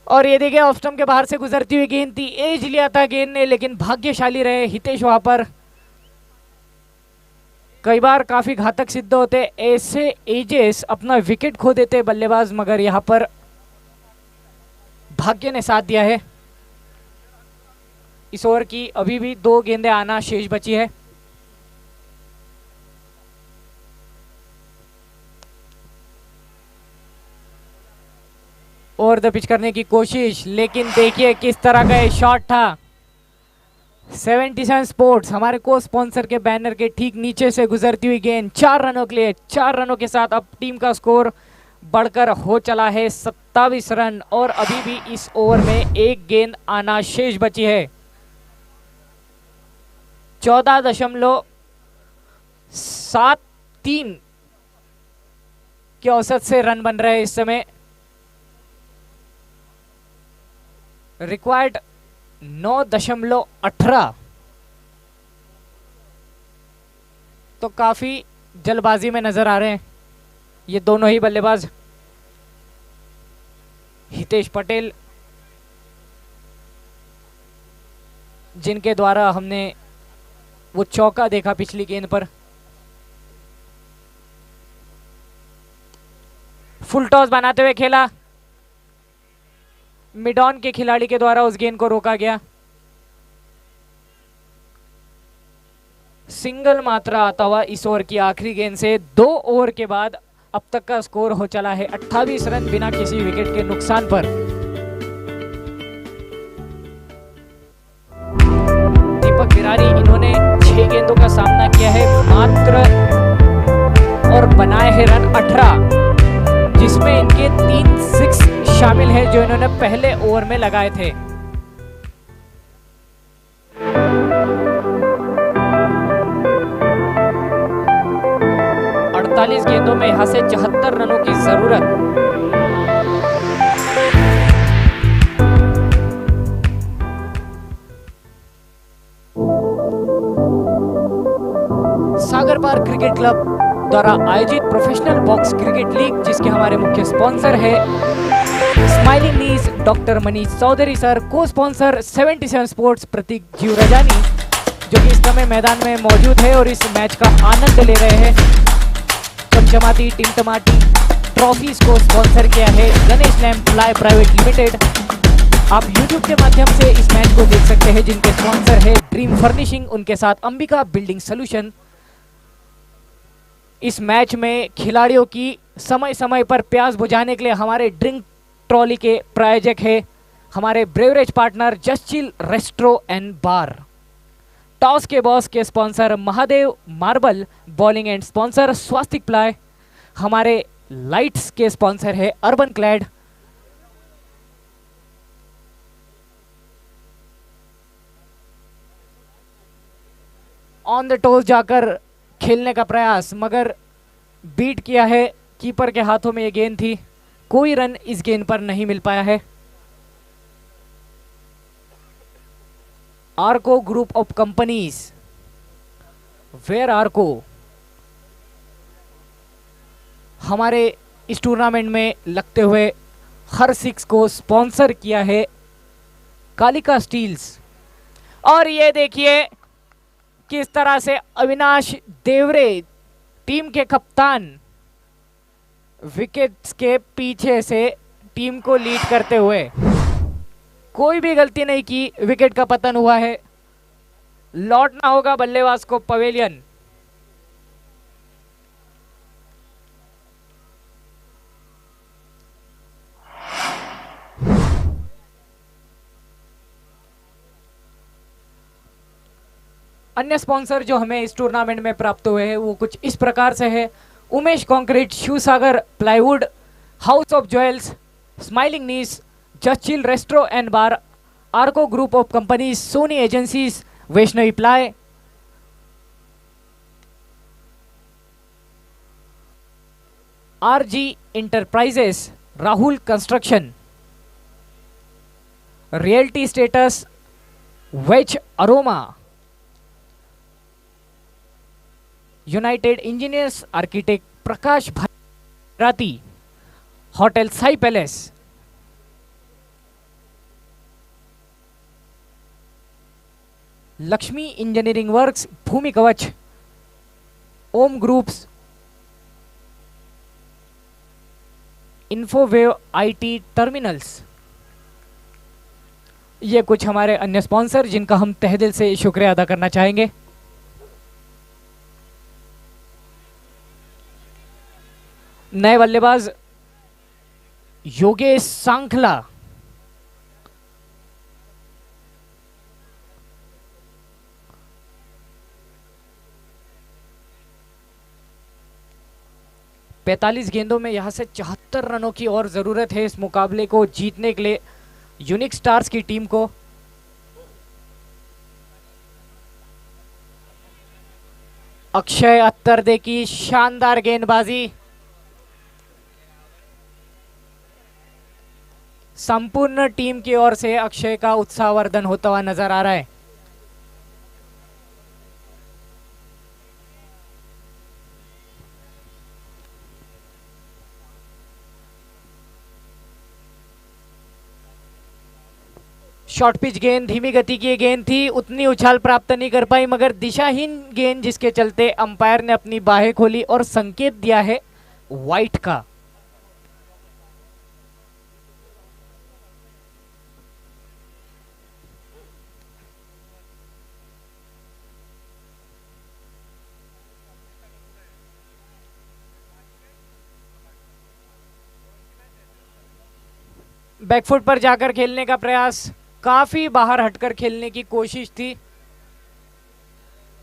और ये देखिए ऑफ स्टंप के बाहर से गुजरती हुई गेंद थी। एज लिया था गेंद ने, लेकिन भाग्यशाली रहे हितेश वहां पर। कई बार काफी घातक सिद्ध होते ऐसे एजेस, अपना विकेट खो देते बल्लेबाज, मगर यहां पर भाग्य ने साथ दिया है। इस ओवर की अभी भी 2 गेंदें आना शेष बची है। ओवर द पिच करने की कोशिश, लेकिन देखिए किस तरह का ये शॉट था। 77 स्पोर्ट्स हमारे को स्पॉन्सर के बैनर के ठीक नीचे से गुजरती हुई गेंद 4 रनों के लिए। 4 रनों के साथ अब टीम का स्कोर बढ़कर हो चला है 27 रन, और अभी भी इस ओवर में 1 गेंद आना शेष बची है। 14.73 के औसत से रन बन रहे हैं इस समय। रिक्वायर्ड 9.18, तो काफी जल्दबाजी में नजर आ रहे हैं ये दोनों ही बल्लेबाज। हितेश पटेल, जिनके द्वारा हमने वो चौका देखा पिछली गेंद पर। फुल टॉस बनाते हुए खेला, मिड ऑन के खिलाड़ी के द्वारा उस गेंद को रोका गया। सिंगल मात्रा आता हुआ इस ओवर की आखिरी गेंद से। 2 ओवर के बाद अब तक का स्कोर हो चला है 28 रन बिना किसी विकेट के नुकसान पर। दीपक बिरारी, इन्होंने 6 गेंदों का सामना किया है मात्र और बनाए हैं रन 18, जिसमें इनके 3 6 शामिल हैं जो इन्होंने पहले ओवर में लगाए थे। गेंदों में यहां से 74 रनों की जरूरत। सागर पार्क क्रिकेट क्लब द्वारा आयोजित प्रोफेशनल बॉक्स क्रिकेट लीग, जिसके हमारे मुख्य स्पॉन्सर है स्माइलिंग नीज डॉक्टर मनीष चौधरी सर, को स्पॉन्सर 77 स्पोर्ट्स प्रतीक जीव रजानी, जो कि इस समय मैदान में मौजूद है और इस मैच का आनंद ले रहे हैं। चमचमाती टिमटमाटी ट्रॉफीज को स्पॉन्सर किया है Ganesh lamp fly private limited. आप YouTube के माध्यम से इस मैच को देख सकते हैं, जिनके स्पॉन्सर है ड्रीम फर्निशिंग, उनके साथ अंबिका बिल्डिंग सोल्यूशन। इस मैच में खिलाड़ियों की समय समय पर प्यास बुझाने के लिए हमारे ड्रिंक ट्रॉली के प्रायोजक है हमारे beverage partner just chill restro and bar. Toss के बॉस के sponsor Mahadev marble bowling end sponsor Swastik ply. हमारे लाइट्स के स्पॉन्सर है urban clad. On the toss जाकर खेलने का प्रयास, मगर बीट किया है, कीपर के हाथों में ये गेंद थी। कोई रन इस गेंद पर नहीं मिल पाया है। आर्को ग्रुप ऑफ कंपनीज, वेयर आर्को, हमारे इस टूर्नामेंट में लगते हुए हर 6 को स्पॉन्सर किया है कालिका स्टील्स। और ये देखिए किस तरह से अविनाश देवरे, टीम के कप्तान, विकेट्स के पीछे से टीम को लीड करते हुए, कोई भी गलती नहीं की, विकेट का पतन हुआ है। लौटना होगा बल्लेबाज को पवेलियन। अन्य स्पॉन्सर जो हमें इस टूर्नामेंट में प्राप्त हुए हैं वो कुछ इस प्रकार से है। Umesh concrete, Shivsagar plywood, house of jewels, smiling नीस, just chill restro and bar, Arco group of companies, Soni agencies, Vaishnavi ply, RG enterprises, Rahul construction, realty status, veg aroma, united engineers architect Prakash Bharti, hotel Sai palace, Lakshmi engineering works, Bhoomi Kavach, Om groups, infowave IT terminals. ये कुछ हमारे अन्य स्पॉन्सर जिनका हम तहे दिल से शुक्रिया अदा करना चाहेंगे। नए बल्लेबाज योगेश सांखला, पैंतालीस गेंदों में यहां से 74 रनों की और जरूरत है इस मुकाबले को जीतने के लिए यूनिक स्टार्स की टीम को। अक्षय अत्तरदे की शानदार गेंदबाजी, संपूर्ण टीम की ओर से अक्षय का उत्साहवर्धन होता हुआ नजर आ रहा है। शॉर्ट पिच गेंद, धीमी गति की गेंद थी, उतनी उछाल प्राप्त नहीं कर पाई, मगर दिशाहीन गेंद जिसके चलते अंपायर ने अपनी बाहें खोली और संकेत दिया है वाइट का। बैकफुट पर जाकर खेलने का प्रयास, काफी बाहर हटकर खेलने की कोशिश थी,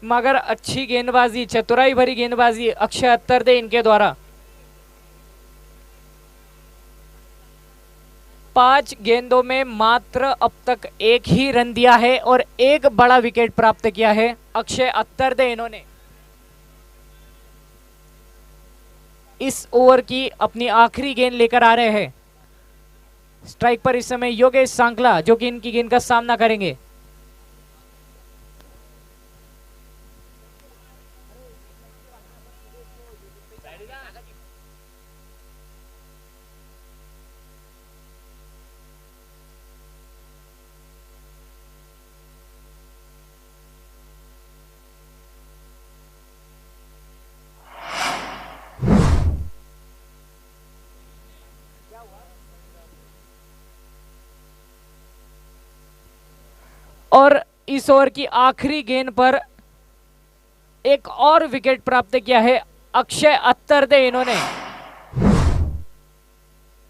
मगर अच्छी गेंदबाजी, चतुराई भरी गेंदबाजी अक्षय अत्तरदे इनके द्वारा। 5 गेंदों में मात्र अब तक एक ही रन दिया है और एक बड़ा विकेट प्राप्त किया है अक्षय अत्तरदे। इन्होंने इस ओवर की अपनी आखिरी गेंद लेकर आ रहे हैं। स्ट्राइक पर इस समय योगेश सांकला, जो कि इनकी गेंद का सामना करेंगे। और इस ओवर की आखिरी गेंद पर एक और विकेट प्राप्त किया है अक्षय अत्तरदे। इन्होंने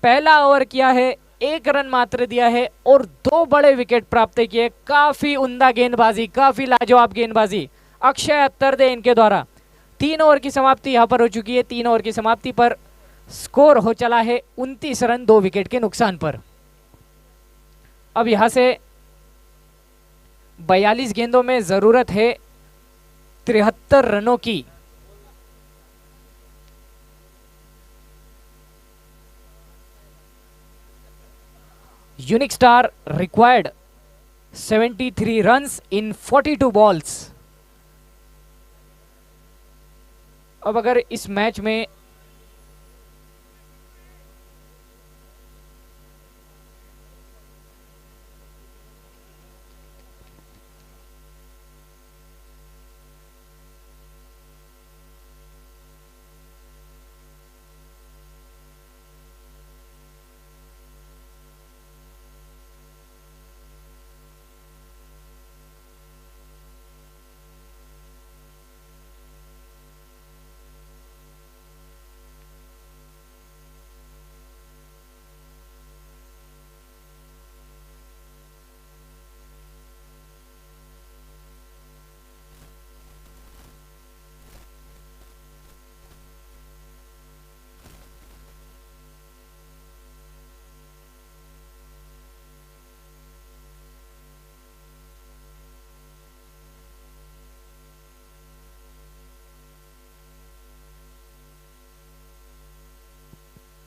पहला ओवर किया है, 1 रन मात्र दिया है और 2 बड़े विकेट प्राप्त किए। काफी उम्दा गेंदबाजी, काफी लाजवाब गेंदबाजी अक्षय अत्तरदे इनके द्वारा। 3 ओवर की समाप्ति यहां पर हो चुकी है। 3 ओवर की समाप्ति पर स्कोर हो चला है 29 रन 2 विकेट के नुकसान पर। अब यहां से 42 गेंदों में जरूरत है 73 रनों की। Unique star required 73 runs in 42 balls. अब अगर इस मैच में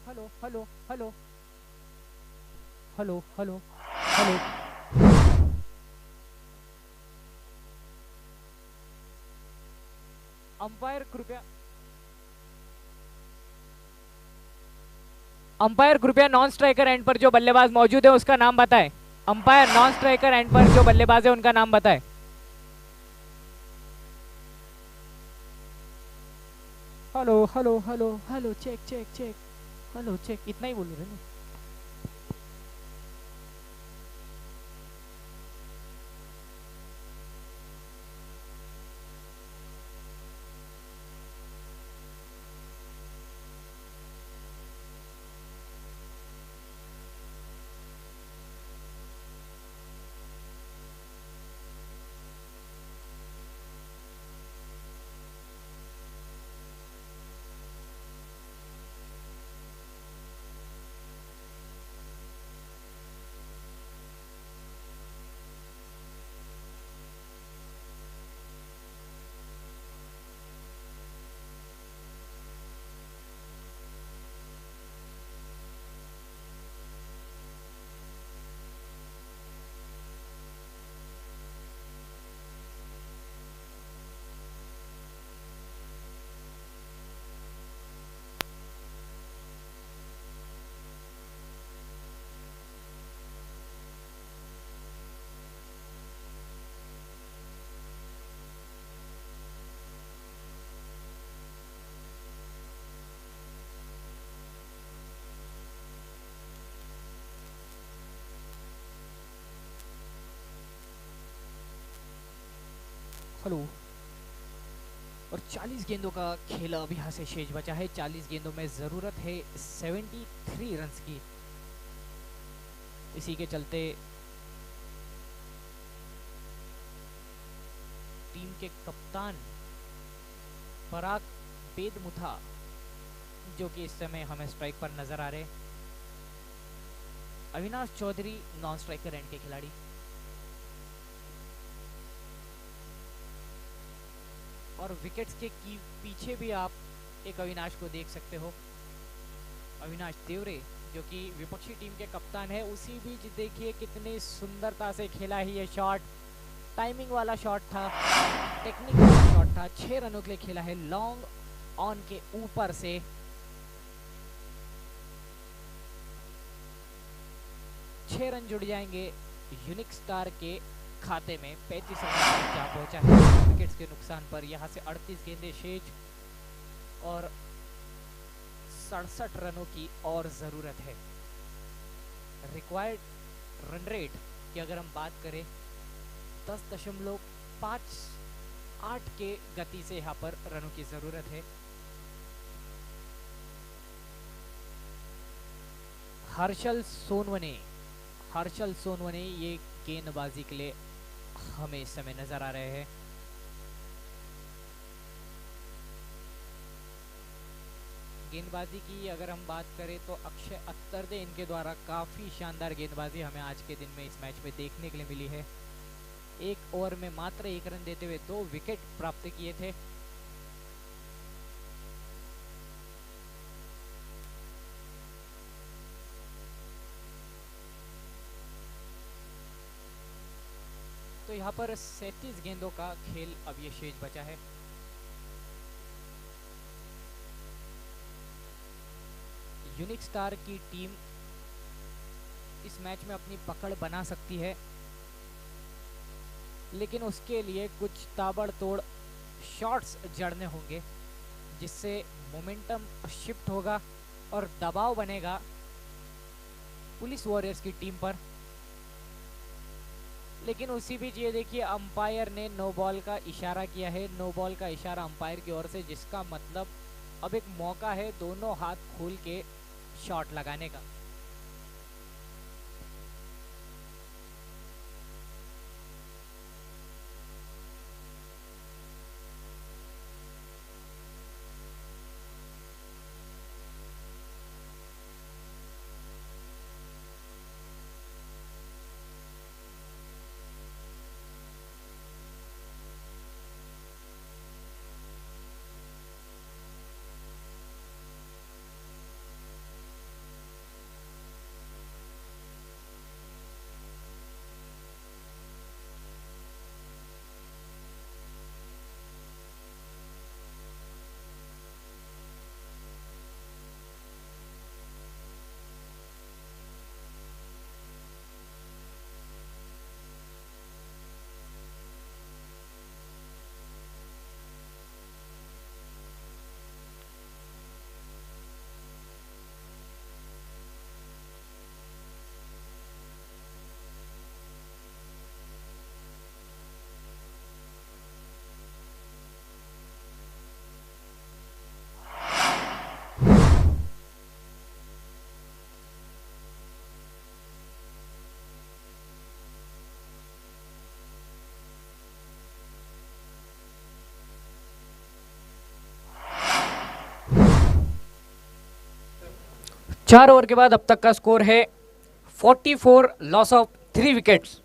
hello hello hello hello hello hello umpire कृपया नॉन स्ट्राइकर एंड पर जो बल्लेबाज मौजूद है उसका नाम बताएं। अंपायर नॉन स्ट्राइकर एंड पर जो बल्लेबाज है उनका नाम बताएं। Hello hello hello hello, check check check, hello check, इतना ही बोल रहे ना। हेलो। और 40 गेंदों का खेल अब यहाँ से शेष बचा है। 40 गेंदों में ज़रूरत है 73 रन्स की। इसी के चलते टीम के कप्तान पराग बेदमुथा, जो कि इस समय हमें स्ट्राइक पर नजर आ रहे, Avinash Chaudhary non striker end के खिलाड़ी, और विकेट्स के पीछे भी आप एक अविनाश को देख सकते हो, अविनाश देवरे, जो कि विपक्षी टीम के कप्तान है। उसी बीच देखिए कितनी सुंदरता से खेला है ये शॉट। टाइमिंग वाला शॉट था, टेक्निक वाला शॉट था। 6 रनों के लिए खेला है लॉन्ग ऑन के ऊपर से। छह रन जुड़ जाएंगे यूनिक स्टार के खाते में। 35 रन तक जा पहुंचा है विकेट्स के नुकसान पर। यहां से 38 गेंदें शेष और 67 रनों की और ज़रूरत है। रिक्वायर्ड रन रेट की अगर हम बात करें 10.58 के गति से यहाँ पर रनों की ज़रूरत है। हर्षल सोनवने ये गेंदबाजी के लिए हमें इस समय नजर आ रहे हैं। गेंदबाजी की अगर हम बात करें तो अक्षय अत्तरदे इनके द्वारा काफ़ी शानदार गेंदबाजी हमें आज के दिन में इस मैच में देखने के लिए मिली है। एक ओवर में मात्र 1 रन देते हुए 2 विकेट प्राप्त किए थे। तो यहाँ पर 37 गेंदों का खेल अब ये शेष बचा है। यूनिक स्टार की टीम इस मैच में अपनी पकड़ बना सकती है, लेकिन उसके लिए कुछ ताबड़तोड़ शॉट्स जड़ने होंगे, जिससे मोमेंटम शिफ्ट होगा और दबाव बनेगा पुलिस वॉरियर्स की टीम पर। लेकिन उसी बीच ये देखिए अंपायर ने नो बॉल का इशारा किया है। नो बॉल का इशारा अंपायर की ओर से, जिसका मतलब अब एक मौका है दोनों हाथ खोल के शॉट लगाने का। चार ओवर के बाद अब तक का स्कोर है 44, लॉस ऑफ 3 विकेट्स।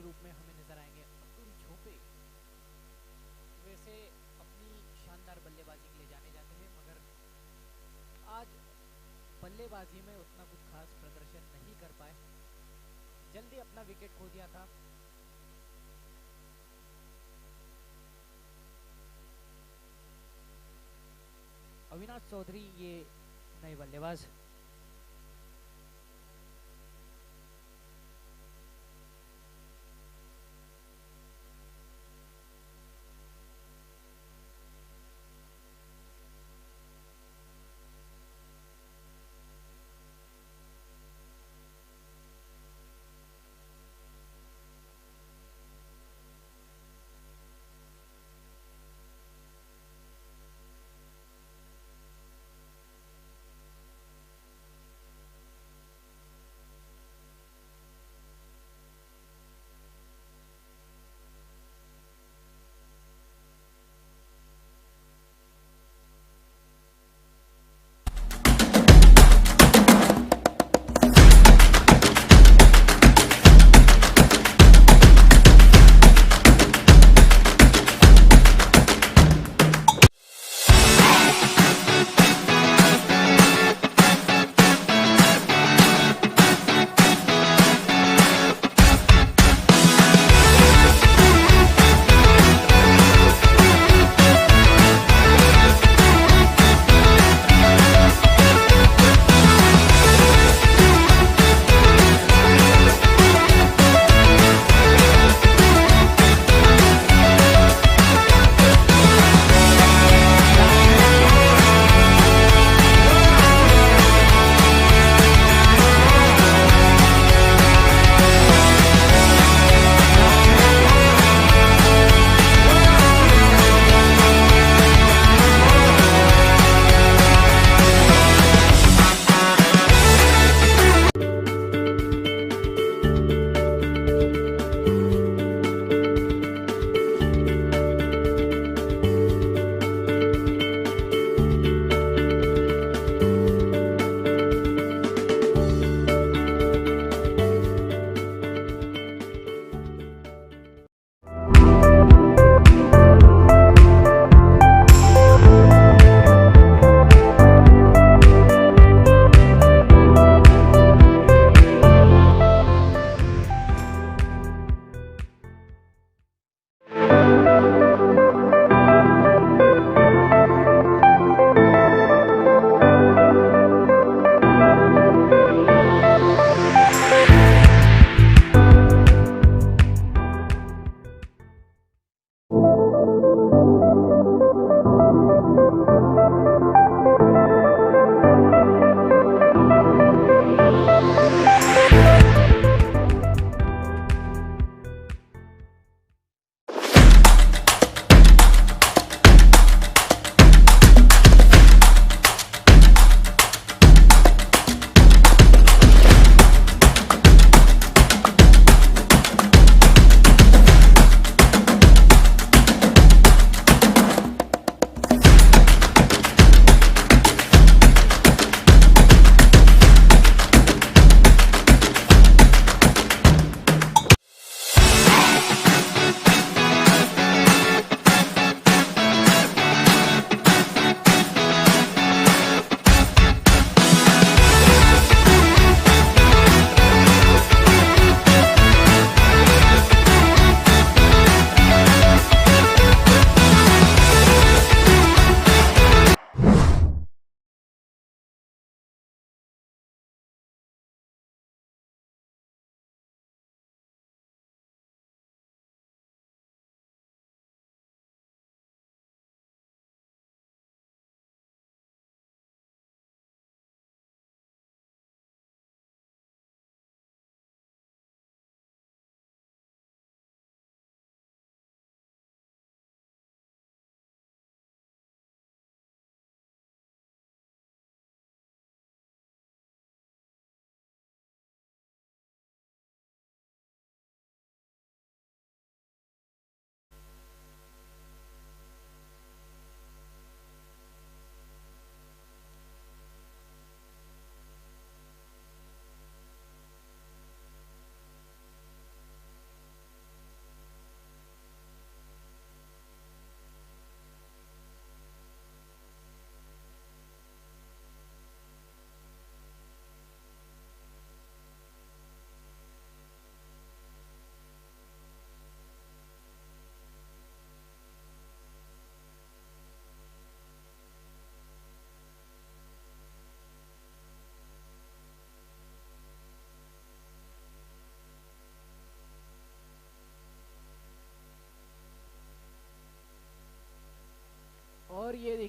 रूप में हमें नजर आएंगे अतुल झोपे। वैसे अपनी शानदार बल्लेबाजी के लिए जाने जाते हैं, मगर आज बल्लेबाजी में उतना कुछ खास प्रदर्शन नहीं कर पाए, जल्दी अपना विकेट खो दिया था। अविनाश चौधरी ये नए बल्लेबाज।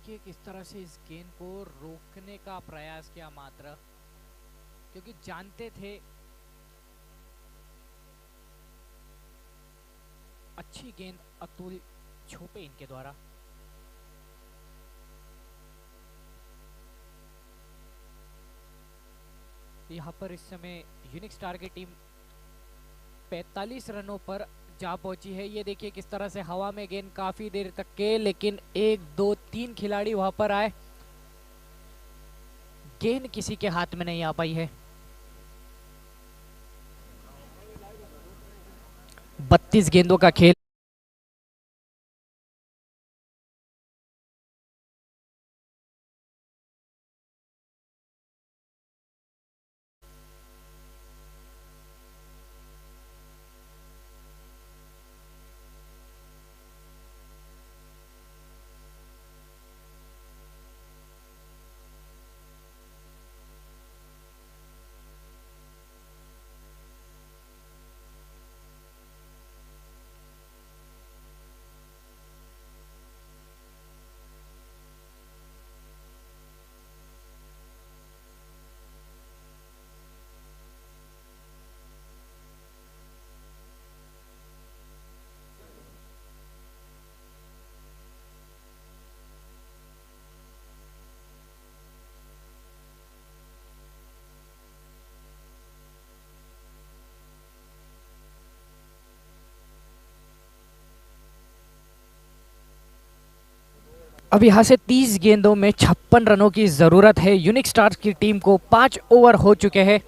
देखिए किस तरह से इस गेंद को रोकने का प्रयास किया मात्र, क्योंकि जानते थे अच्छी गेंद अतुल छोपे इनके द्वारा। यहाँ पर इस समय यूनिक स्टार की टीम 45 रनों पर जा पहुंची है। ये देखिए किस तरह से हवा में गेंद काफी देर तक के, लेकिन 1 2 3 खिलाड़ी वहां पर आए, गेंद किसी के हाथ में नहीं आ पाई है। 32 गेंदों का खेल। अब यहाँ से 30 गेंदों में 56 रनों की जरूरत है। यूनिक स्टार्स की टीम को 5 ओवर हो चुके हैं।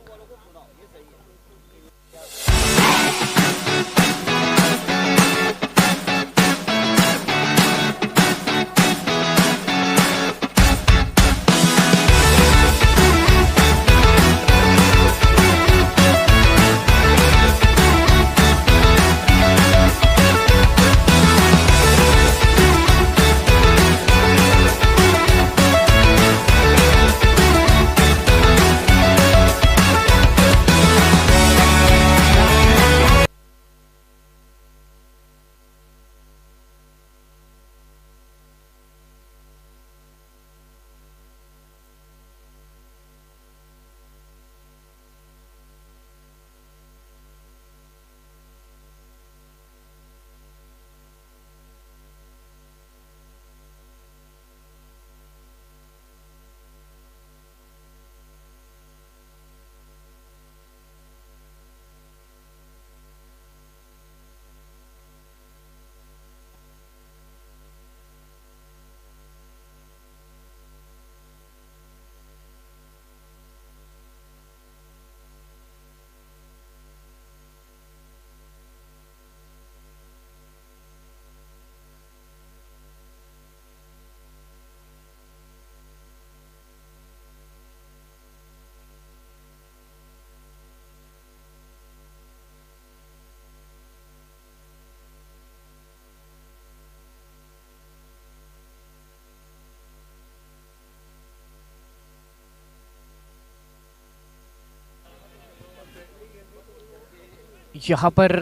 यहाँ पर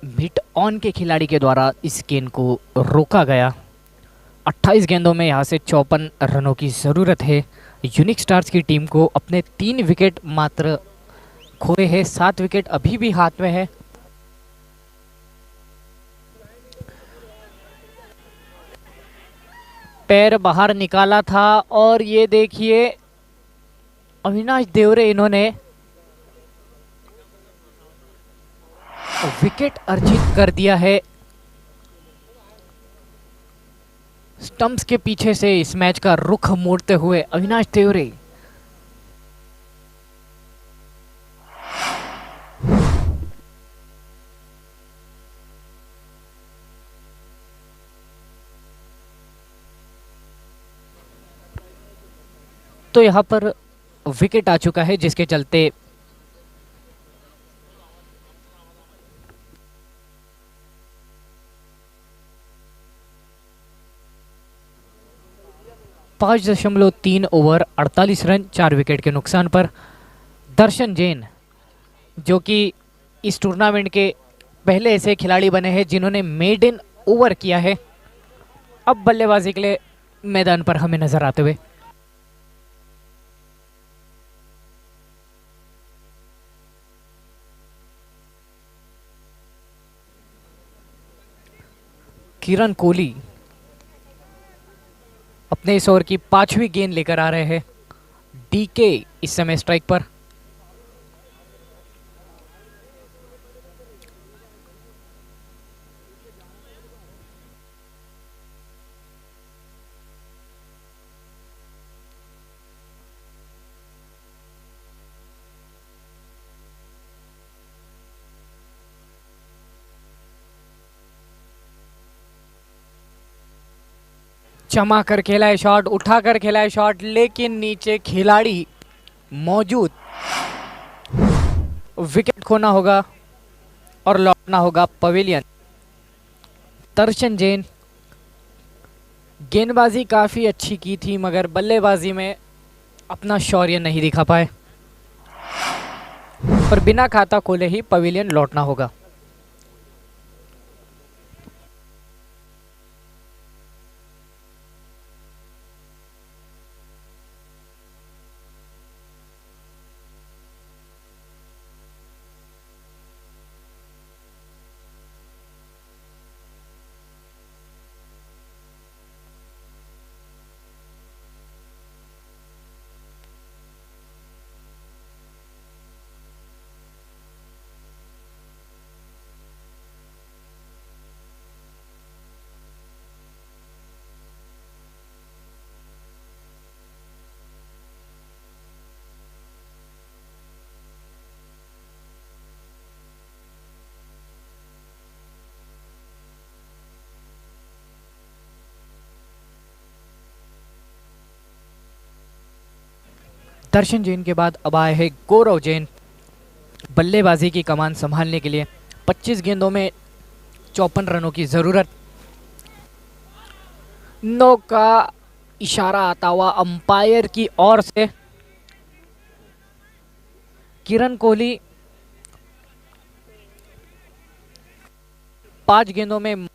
मिड ऑन के खिलाड़ी के द्वारा इस गेंद को रोका गया। 28 गेंदों में यहाँ से 54 रनों की ज़रूरत है। यूनिक स्टार्स की टीम को अपने 3 विकेट मात्र खोए हैं, 7 विकेट अभी भी हाथ में है। पैर बाहर निकाला था और ये देखिए अविनाश देवरे इन्होंने विकेट अर्जित कर दिया है। स्टंप्स के पीछे से इस मैच का रुख मोड़ते हुए अविनाश देवरे। तो यहां पर विकेट आ चुका है, जिसके चलते पाँच 5.3 ओवर 48 रन 4 विकेट के नुकसान पर दर्शन जैन, जो कि इस टूर्नामेंट के पहले ऐसे खिलाड़ी बने हैं जिन्होंने मेडन ओवर किया है, अब बल्लेबाजी के लिए मैदान पर हमें नजर आते हुए किरण कोहली अपने इस ओवर की 5वीं गेंद लेकर आ रहे हैं। डीके इस समय स्ट्राइक पर। चमा कर खेला है शॉट, उठा कर खेला है शॉट, लेकिन नीचे खिलाड़ी मौजूद। विकेट खोना होगा और लौटना होगा पवेलियन। दर्शन जैन गेंदबाजी काफी अच्छी की थी मगर बल्लेबाजी में अपना शौर्य नहीं दिखा पाए और बिना खाता खोले ही पवेलियन लौटना होगा। दर्शन जैन के बाद अब आए हैं गौरव जैन बल्लेबाजी की कमान संभालने के लिए। 25 गेंदों में 54 रनों की जरूरत। नो का इशारा आता हुआ अंपायर की ओर से। किरण कोहली 5 गेंदों में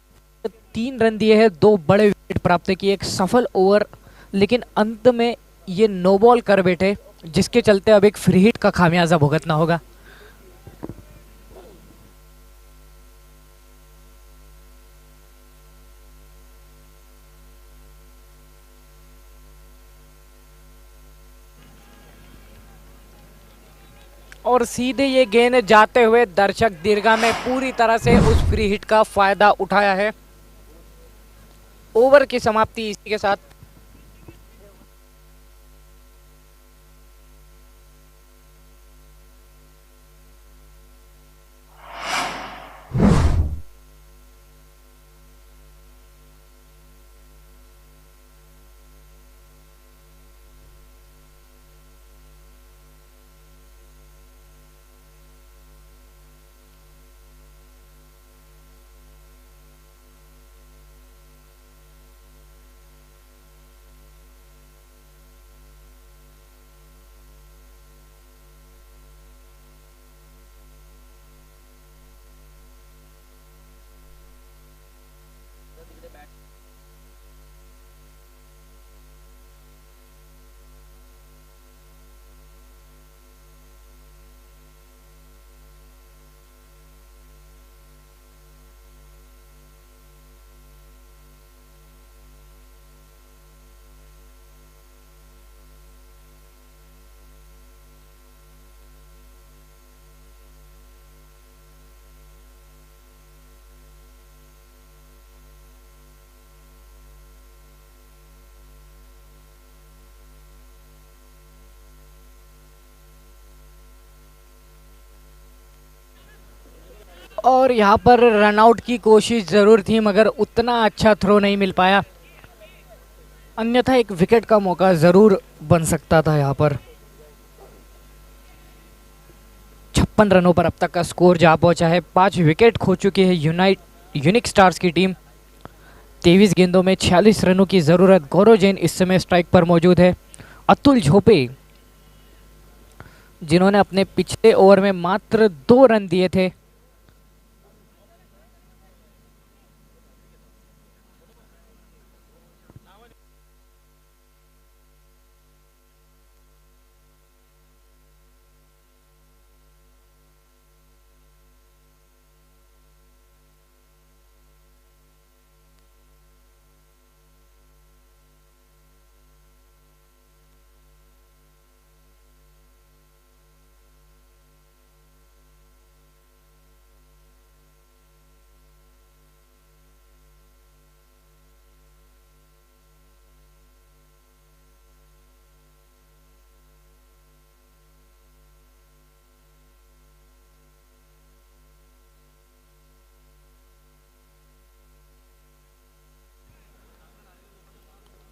3 रन दिए हैं, 2 बड़े विकेट प्राप्त किए, एक सफल ओवर, लेकिन अंत में ये नो बॉल कर बैठे, जिसके चलते अब एक फ्री हिट का खामियाजा भुगतना होगा। और सीधे ये गेंद जाते हुए दर्शक दीर्घा में पूरी तरह से उस फ्री हिट का फायदा उठाया है। ओवर की समाप्ति इसी के साथ। और यहाँ पर रनआउट की कोशिश जरूर थी मगर उतना अच्छा थ्रो नहीं मिल पाया, अन्यथा एक विकेट का मौका जरूर बन सकता था। यहाँ पर 56 रनों पर अब तक का स्कोर जा पहुंचा है। 5 विकेट खो चुकी है यूनिक स्टार्स की टीम। 23 गेंदों में 46 रनों की जरूरत। गौरव जैन इस समय स्ट्राइक पर मौजूद है। अतुल झोपे जिन्होंने अपने पिछले ओवर में मात्र 2 रन दिए थे,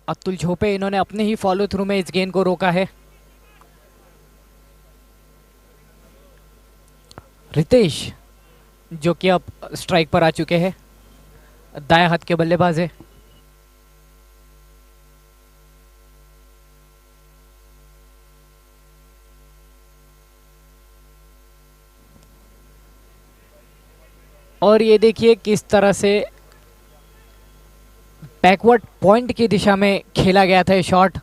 अतुल झोपे इन्होंने अपने ही फॉलो थ्रू में इस गेंद को रोका है। रितेश जो कि अब स्ट्राइक पर आ चुके हैं, दाएं हाथ के बल्लेबाज है। और ये देखिए किस तरह से बैकवर्ड पॉइंट की दिशा में खेला गया था ये शॉट।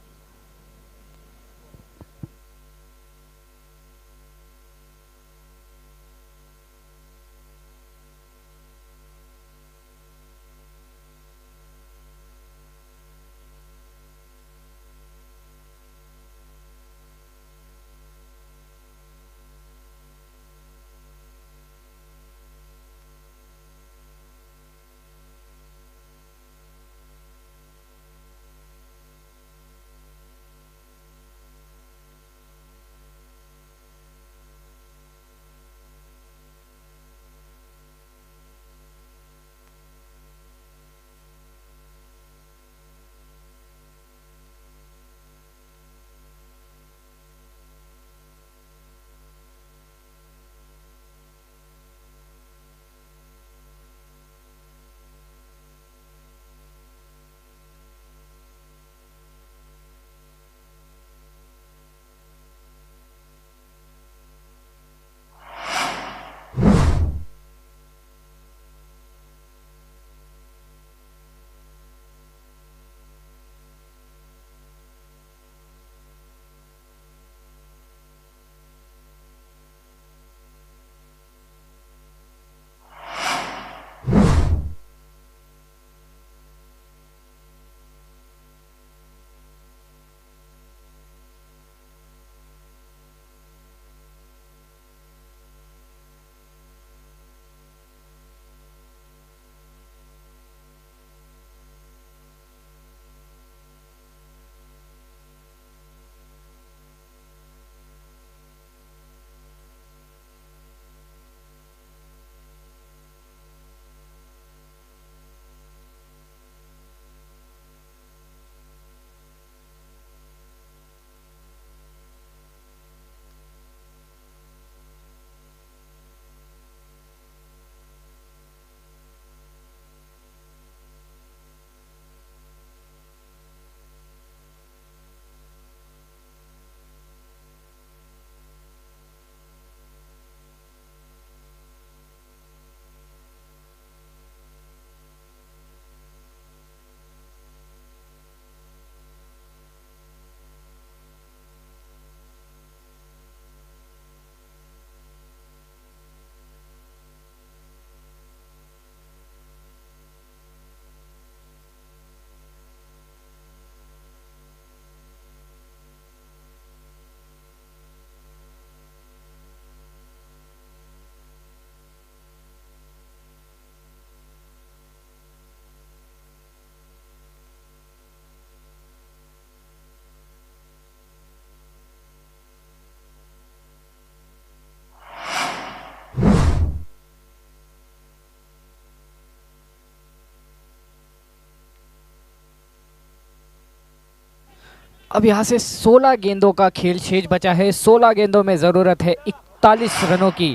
अब यहाँ से 16 गेंदों का खेल शेष बचा है। 16 गेंदों में ज़रूरत है 41 रनों की।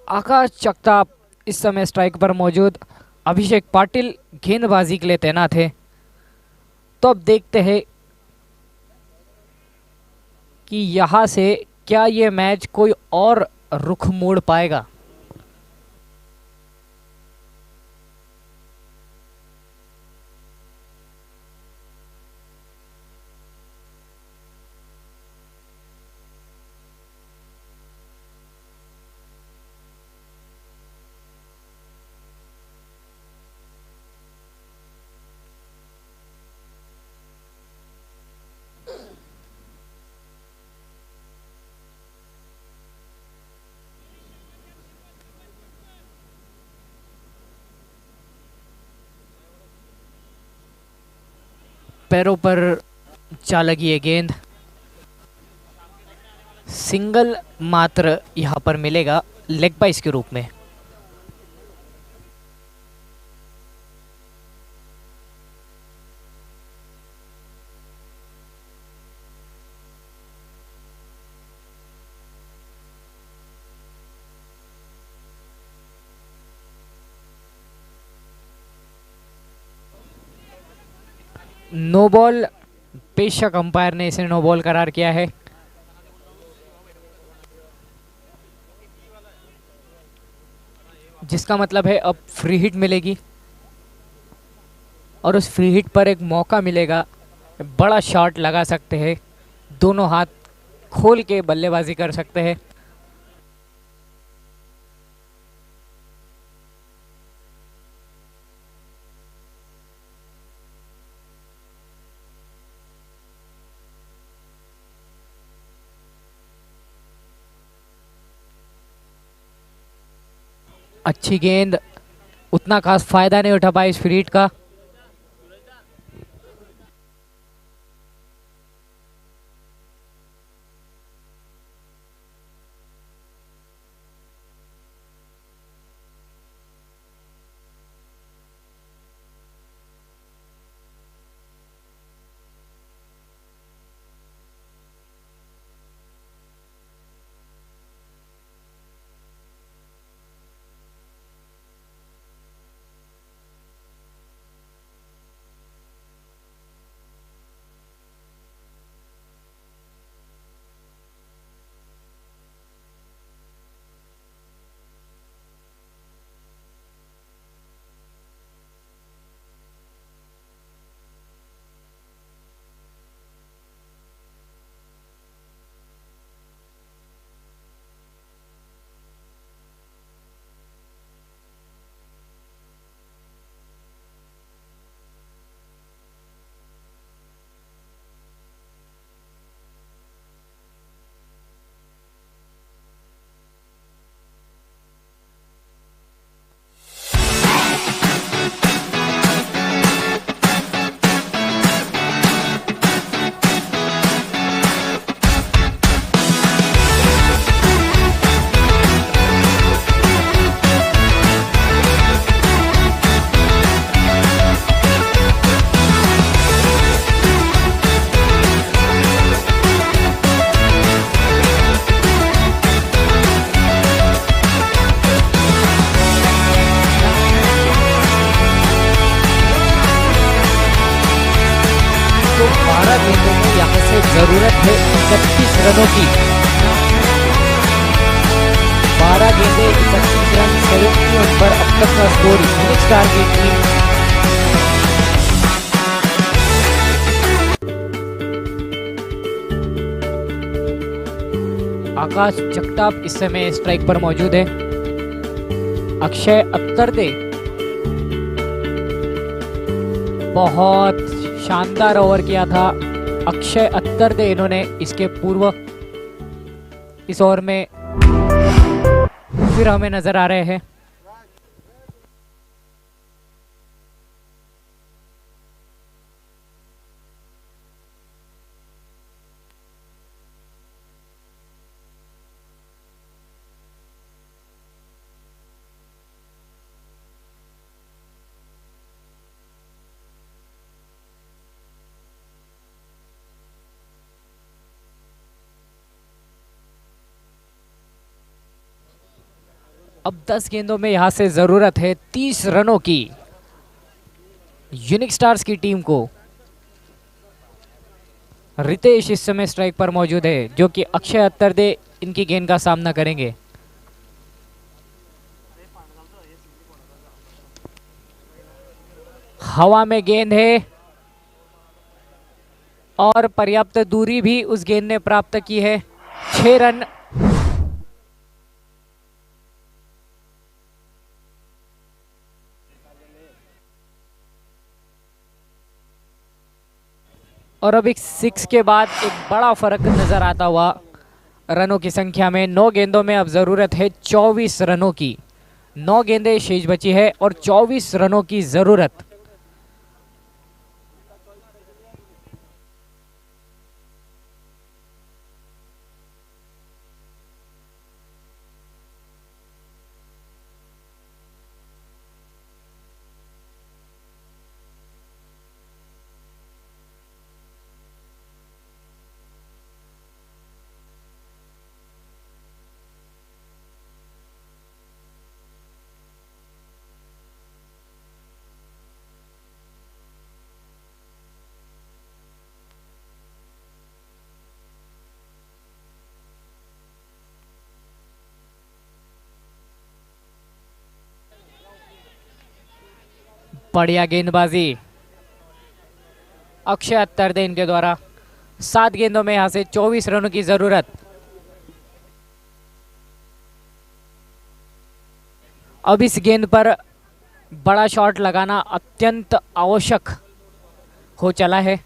आकाश जगताप इस समय स्ट्राइक पर मौजूद, अभिषेक पाटिल गेंदबाजी के लिए तैनात है। तो अब देखते हैं कि यहाँ से क्या ये मैच कोई और रुख मोड़ पाएगा। पैरों पर जा लगी है गेंद, सिंगल मात्र यहाँ पर मिलेगा लेग बाइस के रूप में। नो बॉल, बेशक अंपायर ने इसे नो बॉल करार किया है। जिसका मतलब है अब फ्री हिट मिलेगी और उस फ्री हिट पर एक मौका मिलेगा, बड़ा शॉट लगा सकते हैं, दोनों हाथ खोल के बल्लेबाजी कर सकते हैं। अच्छी गेंद, उतना खास फायदा नहीं उठा पाया इस फ्री हिट का। तो 12 गेंदों में यहाँ से जरूरत है 31 रनों की। 12 गेंदे 31 रन, 71 पर अब तक का स्कोर यूनिक स्टार की टीम। आकाश जगताप इस समय स्ट्राइक पर मौजूद है। अक्षय अत्तरदे, बहुत शानदार ओवर किया था अक्षय अत्तरदे इन्होंने इसके पूर्व। इस ओवर में फिर हमें नजर आ रहे हैं। अब 10 गेंदों में यहां से जरूरत है 30 रनों की यूनिक स्टार्स की टीम को। रितेश इस समय स्ट्राइक पर मौजूद है, जो कि अक्षय अत्तरदे इनकी गेंद का सामना करेंगे। हवा में गेंद है और पर्याप्त दूरी भी उस गेंद ने प्राप्त की है। 6 रन। और अब एक 6 के बाद एक बड़ा फर्क नजर आता हुआ रनों की संख्या में। 9 गेंदों में अब जरूरत है 24 रनों की। 9 गेंदें शेष बची है और 24 रनों की जरूरत। बढ़िया गेंदबाजी अक्षय अत्तरदे इनके द्वारा। 7 गेंदों में यहां से 24 रनों की जरूरत। अब इस गेंद पर बड़ा शॉट लगाना अत्यंत आवश्यक हो चला है।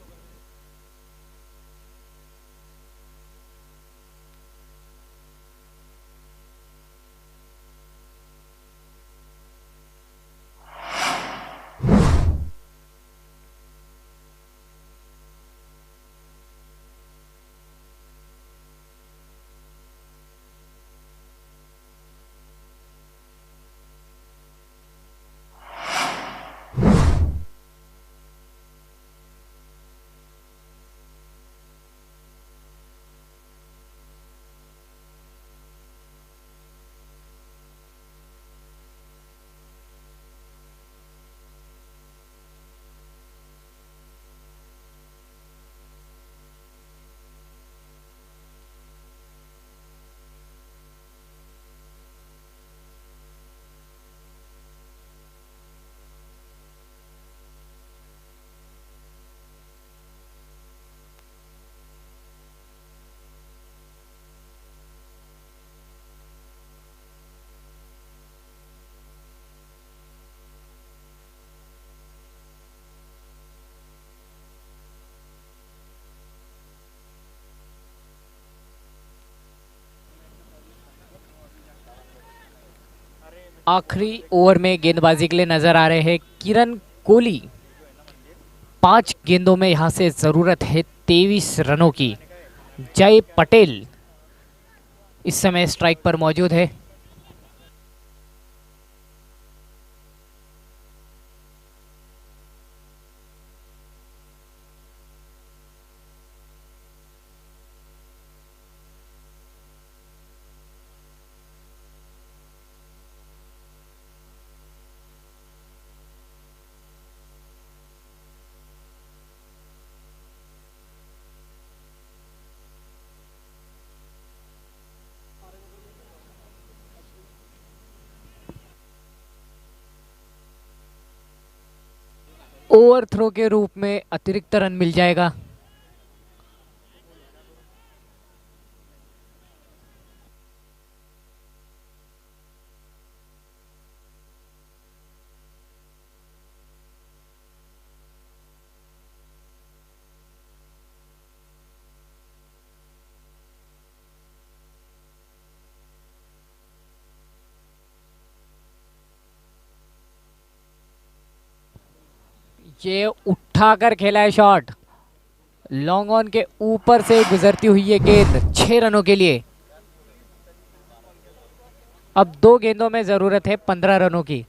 आखिरी ओवर में गेंदबाजी के लिए नजर आ रहे हैं किरण कोहली। 5 गेंदों में यहां से जरूरत है 23 रनों की। जय पटेल इस समय स्ट्राइक पर मौजूद है। ओवर थ्रो के रूप में अतिरिक्त रन मिल जाएगा। ये उठाकर खेला है शॉट, लॉन्ग ऑन के ऊपर से गुजरती हुई ये गेंद 6 रनों के लिए। अब 2 गेंदों में जरूरत है 15 रनों की।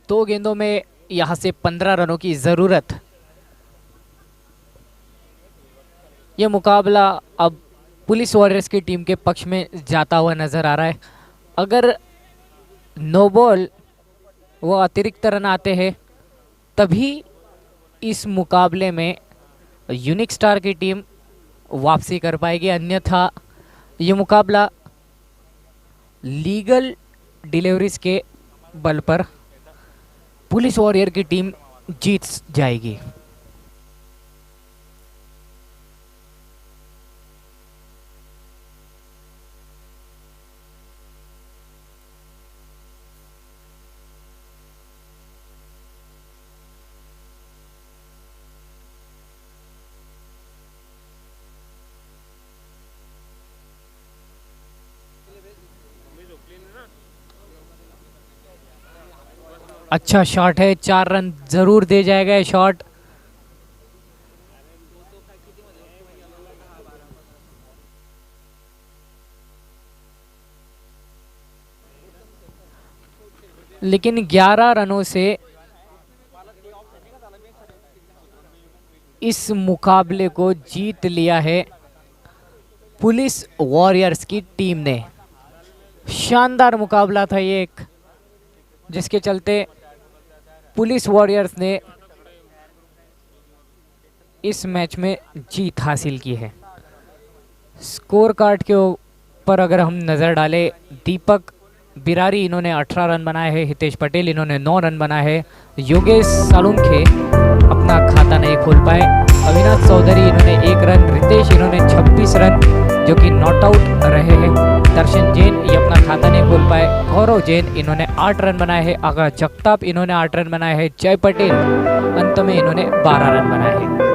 दो गेंदों में यहां से 15 रनों की जरूरत। यह मुकाबला अब पुलिस वॉरियर्स की टीम के पक्ष में जाता हुआ नजर आ रहा है। अगर नो बॉल वो अतिरिक्त रन आते हैं तभी इस मुकाबले में यूनिक स्टार की टीम वापसी कर पाएगी, अन्यथा ये मुकाबला लीगल डिलीवरीज के बल पर पुलिस वॉरियर की टीम जीत जाएगी। अच्छा शॉट है, 4 रन जरूर दे जाएगा ये शॉट। लेकिन 11 रनों से इस मुकाबले को जीत लिया है पुलिस वॉरियर्स की टीम ने। शानदार मुकाबला था ये एक, जिसके चलते पुलिस वॉरियर्स ने इस मैच में जीत हासिल की है। स्कोर कार्ड के ऊपर अगर हम नज़र डालें, दीपक बिरारी इन्होंने 18 रन बनाए हैं, हितेश पटेल इन्होंने 9 रन बनाए हैं, योगेश सालुंखे अपना खाता नहीं खोल पाए, अविनाश चौधरी इन्होंने 1 रन, रितेश इन्होंने 26 रन जो कि नॉट आउट रहे हैं, दर्शन जैन ये अपना खाता नहीं खोल पाए, गौरव जैन इन्होंने 8 रन बनाए हैं, आगा जगताप इन्होंने 8 रन बनाए हैं, जय पटेल अंत में इन्होंने 12 रन बनाए हैं।